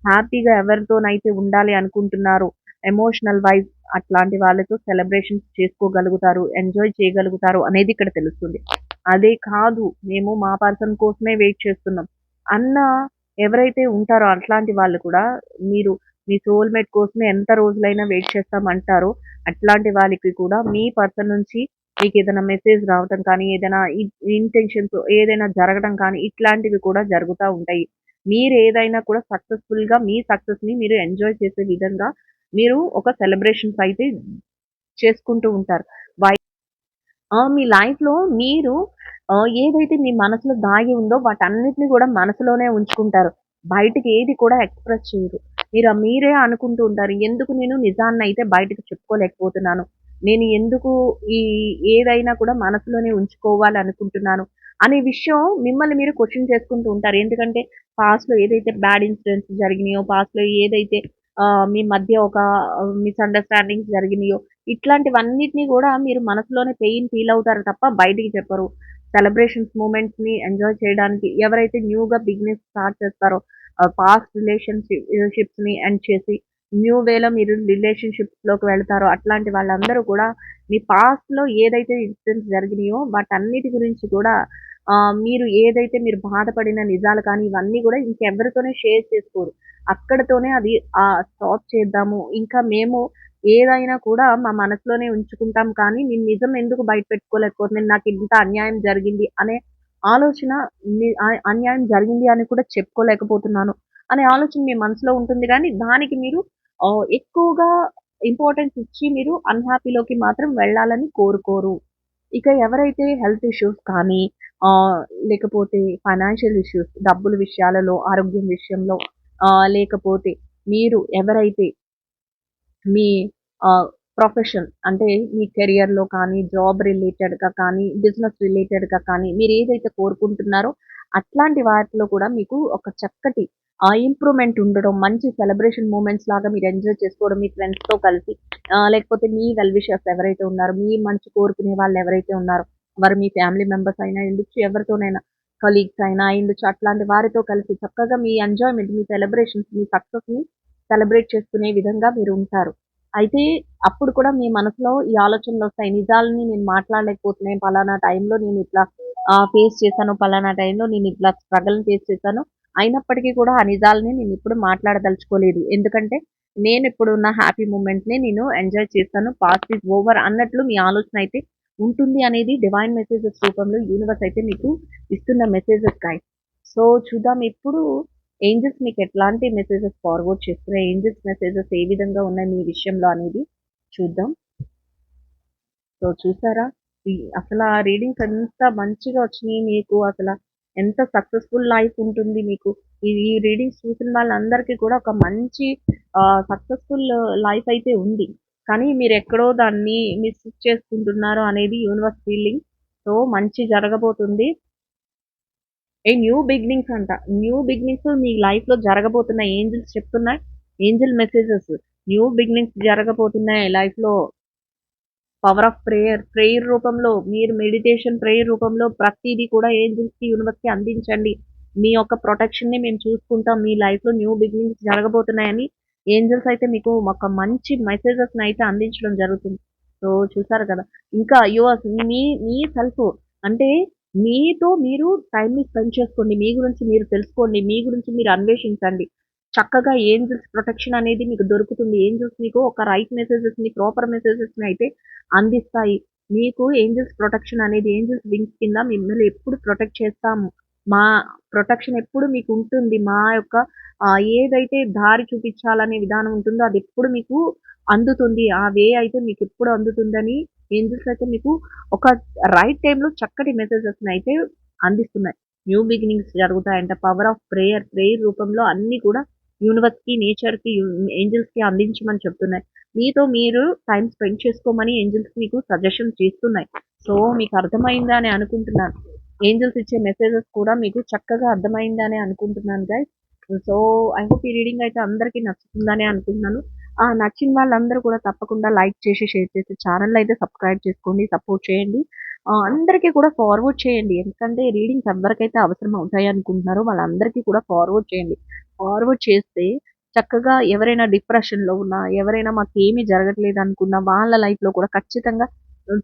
హ్యాపీగా ఎవరితోనైతే ఉండాలి అనుకుంటున్నారో, ఎమోషనల్ వైస్ అట్లాంటి వాళ్ళతో సెలబ్రేషన్స్ చేసుకోగలుగుతారు, ఎంజాయ్ చేయగలుగుతారు అనేది ఇక్కడ తెలుస్తుంది. అదే కాదు మేము మా పర్సన్ కోసమే వెయిట్ చేస్తున్నాం అన్న ఎవరైతే ఉంటారో అట్లాంటి వాళ్ళు కూడా మీరు మీ సోల్‌మేట్ కోసమే ఎంత రోజులైనా వెయిట్ చేస్తామంటారో అట్లాంటి వాళ్ళకి కూడా మీ పర్సన్ నుంచి మీకేదైనా మెసేజ్ రావటం కానీ, ఏదైనా ఇంటెన్షన్స్ ఏదైనా జరగడం కానీ ఇట్లాంటివి కూడా జరుగుతా ఉంటాయి. మీరేదైనా కూడా సక్సెస్‌ఫుల్‌గా మీ సక్సెస్‌ని మీరు ఎంజాయ్ చేసే విధంగా మీరు ఒక సెలబ్రేషన్స్ అయితే చేసుకుంటూ ఉంటారు. వై మీ లైఫ్‌లో మీరు ఏదైతే మీ మనసులో దాగి ఉందో వాటన్నిటిని కూడా మనసులోనే ఉంచుకుంటారు. బయటికి ఏది కూడా ఎక్స్‌ప్రెస్ చేయరు. మీరే అనుకుంటూ ఉంటారు. ఎందుకు నేను నిజాన్నయితే బయటకి చెప్పుకోలేకపోతున్నాను. నేను ఎందుకు ఈ ఏదైనా కూడా మనసులోనే ఉంచుకోవాలనుకుంటున్నాను అనే విషయం మిమ్మల్ని మీరు క్వెషన్ చేసుకుంటూ ఉంటారు. ఎందుకంటే పాస్ట్‌లో ఏదైతే బ్యాడ్ ఇన్సిడెంట్స్ జరిగినాయో, పాస్ట్‌లో ఏదైతే మీ మధ్య ఒక మిస్‌అండర్‌స్టాండింగ్స్ జరిగినాయో ఇట్లాంటివన్నిటిని గూడా మీరు మనసులోనే పెయిన్ ఫీల్ అవుతారు తప్ప బయటికి చెప్పరు. సెలబ్రేషన్స్ మూమెంట్స్‌ని ఎంజాయ్ చేయడానికి ఎవరైతే న్యూగా బిజినెస్ స్టార్ట్ చేస్తారో పాస్ట్ షిప్స్‌ని ఎండ్ చేసి న్యూ వేలో మీరు రిలేషన్‌షిప్స్‌లోకి వెళ్తారో అట్లాంటి వాళ్ళందరూ కూడా మీ పాస్ట్‌లో ఏదైతే ఇన్సిడెంట్స్ జరిగినాయో వాటన్నిటి గురించి కూడా మీరు బాధపడిన నిజాలు కానీ ఇవన్నీ గూడా ఇంకెవరితోనే షేర్ చేసుకోరు. అక్కడితోనే అది స్టాప్ చేద్దాము. ఇంకా మేము ఏదైనా కూడా మా మనసులోనే ఉంచుకుంటాం కానీ, నేను నిజం ఎందుకు బయట పెట్టుకోలేకపోతున్నాను, నాకింత అన్యాయం జరిగింది అనే ఆలోచన అన్యాయం జరిగింది అని కూడా చెప్పుకోలేకపోతున్నాను అనే ఆలోచన మీ మనసులో ఉంటుంది గానీ, దానికి మీరు ఎక్కువగా ఇంపార్టెన్స్ ఇచ్చి మీరు అన్‌హ్యాపీలోకి మాత్రం వెళ్ళాలని కోరుకోరు. ఇక ఎవరైతే హెల్త్ ఇష్యూస్ కానీ, ఆహ్, లేకపోతే ఫైనాన్షియల్ ఇష్యూస్ డబ్బుల విషయాలలో, ఆరోగ్యం విషయంలో లేకపోతే మీరు ఎవరైతే మీ ప్రొఫెషన్ అంటే మీ కెరియర్‌లో కానీ, జాబ్ రిలేటెడ్‌గా కానీ, బిజినెస్ రిలేటెడ్‌గా కానీ మీరేదైతే కోరుకుంటున్నారో అట్లాంటి వాటిలో కూడా మీకు ఒక చక్కటి ఇంప్రూవ్‌మెంట్ ఉండడం, మంచి సెలబ్రేషన్ మూమెంట్స్ లాగా మీరు ఎంజాయ్ చేసుకోవడం మీ ఫ్రెండ్స్‌తో కలిసి లేకపోతే మీ వెల్ విషర్స్ ఎవరైతే ఉన్నారో, మీ మంచి కోరుకునే వాళ్ళు ఎవరైతే ఉన్నారో, వారు మీ ఫ్యామిలీ మెంబర్స్ అయినా అయ్యుండొచ్చు, ఎవరితోనైనా కలీగ్స్ అయినా అయ్యుండొచ్చు. అట్లాంటి వారితో కలిసి చక్కగా మీ ఎంజాయ్‌మెంట్, మీ సెలబ్రేషన్స్, మీ సక్సెస్‌ని సెలబ్రేట్ చేసుకునే విధంగా మీరుంటారు. అయితే అప్పుడు కూడా మీ మనసులో ఈ ఆలోచనలొస్తాయి. నిజాలని నేను మాట్లాడలేకపోతున్నాను. పలానా టైంలో నేనిట్లా ఫేస్ చేశాను. పలానా టైంలో నేనిట్లా స్ట్రగల్‌ని ఫేస్ చేశాను. అయినప్పటికీ కూడా ఆ నిజాలని నేనిప్పుడు మాట్లాడదలుచుకోలేదు. ఎందుకంటే నేనిప్పుడున్న హ్యాపీ మూమెంట్‌ని నేను ఎంజాయ్ చేశాను. పాస్ట్ ఈజ్ ఓవర్ అన్నట్లు మీ ఆలోచన అయితే ఉంటుంది అనేది డివైన్ మెసేజెస్ రూపంలో యూనివర్స్ అయితే మీకు ఇస్తున్న మెసేజెస్ గైస్. సో చూద్దాం ఇప్పుడు ఏంజెల్స్ మీకు ఎట్లాంటి మెసేజెస్ ఫార్వర్డ్ చేస్తున్నాయి, ఏంజెల్స్ మెసేజెస్ ఏ విధంగా ఉన్నాయి మీ విషయంలో అనేది చూద్దాం. సో చూసారా అసలు ఆ రీడింగ్స్ ఎంత మంచిగా వచ్చినాయి మీకు, అసలు ఎంత సక్సెస్ఫుల్ లైఫ్ ఉంటుంది మీకు. ఈ రీడింగ్స్ చూసిన వాళ్ళందరికీ కూడా ఒక మంచి సక్సెస్ఫుల్ లైఫ్ అయితే ఉంది. కానీ మీరు ఎక్కడో దాన్ని మిస్ చేసుకుంటున్నారు అనేది యూనివర్స్ ఫీలింగ్. సో మంచి జరగబోతుంది. న్యూ బిగినింగ్స్ అంట. న్యూ బిగినింగ్స్ మీ లైఫ్‌లో జరగబోతున్నాయి. ఏంజెల్స్ చెప్తున్నాయి. Angel messages. న్యూ బిగినింగ్స్ జరగబోతున్నాయి లైఫ్‌లో. Power of prayer. ప్రేయర్ రూపంలో మీరు మెడిటేషన్ ప్రేయర్ రూపంలో ప్రతీది కూడా ఏంజెల్స్‌కి, యూనివర్స్‌కి అందించండి. మీ యొక్క ప్రొటెక్షన్‌ని మేము చూసుకుంటాం. మీ లైఫ్‌లో న్యూ బిగినింగ్స్ జరగబోతున్నాయని ఏంజెల్స్ అయితే మీకు ఒక మంచి మెసేజెస్‌నయితే అందించడం జరుగుతుంది. సో, చూసారు కదా! ఇంకా యువర్స్ మీ మీ సెల్ఫ్ అంటే మీతో మీరు టైమ్‌ని స్పెండ్ చేసుకోండి. మీ గురించి మీరు తెలుసుకోండి. మీ గురించి మీరు అన్వేషించండి. చక్కగా ఏంజెల్స్ ప్రొటెక్షన్ అనేది మీకు దొరుకుతుంది. ఏంజెల్స్ మీకు ఒక రైట్ మెసేజెస్‌ని, ప్రాపర్ మెసేజెస్‌ని అయితే అందిస్తాయి. మీకు ఏంజెల్స్ ప్రొటెక్షన్ అనేది ఏంజెల్స్ వింగ్స్ కింద మిమ్మల్ని ఎప్పుడు ప్రొటెక్ట్ చేస్తాము. మా ప్రొటెక్షన్ ఎప్పుడు మీకు ఉంటుంది. మా యొక్క ఏదైతే దారి చూపించాలనే విధానం ఉంటుందో అది ఎప్పుడు మీకు అందుతుంది. ఆ వే అయితే మీకు ఎప్పుడు అందుతుందని ఏంజెల్స్ అయితే మీకు ఒక రైట్ టైమ్‌లో చక్కటి మెసేజెస్‌ని అయితే అందిస్తున్నాయి. న్యూ బిగినింగ్స్ జరుగుతాయంట. పవర్ ఆఫ్ ప్రేయర్, ప్రేయర్ రూపంలో అన్నీ కూడా యూనివర్స్‌కి, నేచర్‌కి, ఏంజెల్స్‌కి అందించమని చెప్తున్నాయి. మీతో మీరు టైమ్ స్పెండ్ చేసుకోమని ఏంజెల్స్ మీకు సజెషన్స్ చేస్తున్నాయి. సో, మీకు అర్థమైందా అని అనుకుంటున్నాను. ఏంజెల్స్ ఇచ్చే మెసేజెస్ కూడా మీకు చక్కగా అర్థమైందనే అనుకుంటున్నాను గైస్. సో, ఐ హోప్ ఈ రీడింగ్ అయితే అందరికీ నచ్చుతుందనే అనుకుంటున్నాను. నచ్చిన వాళ్ళందరూ కూడా తప్పకుండా లైక్ చేసి, షేర్ చేసి ఛానెల్ అయితే సబ్స్క్రైబ్ చేసుకోండి. సపోర్ట్ చేయండి. అందరికీ కూడా ఫార్వర్డ్ చేయండి. ఎందుకంటే రీడింగ్స్ ఎవరికైతే అవసరం అవుతాయి అనుకుంటున్నారో వాళ్ళందరికీ కూడా ఫార్వర్డ్ చేయండి. ఫార్వర్డ్ చేస్తే చక్కగా ఎవరైనా డిప్రెషన్‌లో ఉన్నా, ఎవరైనా మాకేమీ జరగట్లేదు అనుకున్న వాళ్ళ లైఫ్‌లో కూడా ఖచ్చితంగా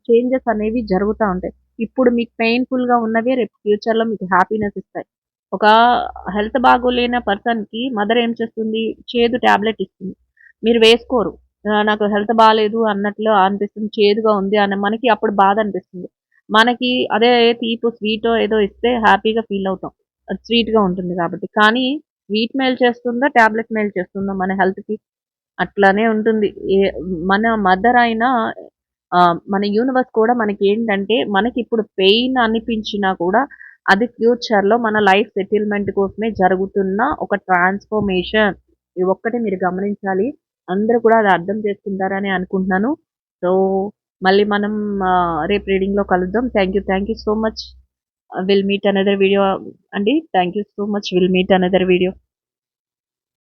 చేంజెస్ అనేవి జరుగుతా ఉంటాయి. ఇప్పుడు మీకు పెయిన్‌ఫుల్‌గా ఉన్నవే రేపు ఫ్యూచర్‌లో మీకు హ్యాపీనెస్ ఇస్తాయి. ఒక హెల్త్ బాగోలేని పర్సన్‌కి మదర్ ఏం చేస్తుంది? చేదు టాబ్లెట్ ఇస్తుంది. మీరు వేసుకోరు. నాకు హెల్త్ బాలేదు అన్నట్లు అనిపిస్తుంది. చేదుగా ఉంది అని మనకి అప్పుడు బాధ అనిపిస్తుంది. మనకి అదే తీపో, స్వీటో ఏదో ఇస్తే హ్యాపీగా ఫీల్ అవుతాం. అది స్వీట్‌గా ఉంటుంది కాబట్టి. కానీ స్వీట్ మేలు చేస్తుందా? టాబ్లెట్ మేలు చేస్తుందా మన హెల్త్‌కి? అట్లానే ఉంటుంది. మన మదర్ అయినా మన యూనివర్స్ కూడా మనకేంటంటే మనకిప్పుడు పెయిన్ అనిపించినా కూడా అది ఫ్యూచర్‌లో మన లైఫ్ సెటిల్‌మెంట్ కోసమే జరుగుతున్న ఒక ట్రాన్స్‌ఫర్మేషన్. ఈ ఒక్కటి మీరు గమనించాలి. అందరూ కూడా అది అర్థం చేసుకుంటారని అనుకుంటున్నాను. సో, మళ్ళీ మనం రేపు రీడింగ్‌లో కలుద్దాం. Thank you so much. Will meet another video అండి. Thank you so much. Will meet another video.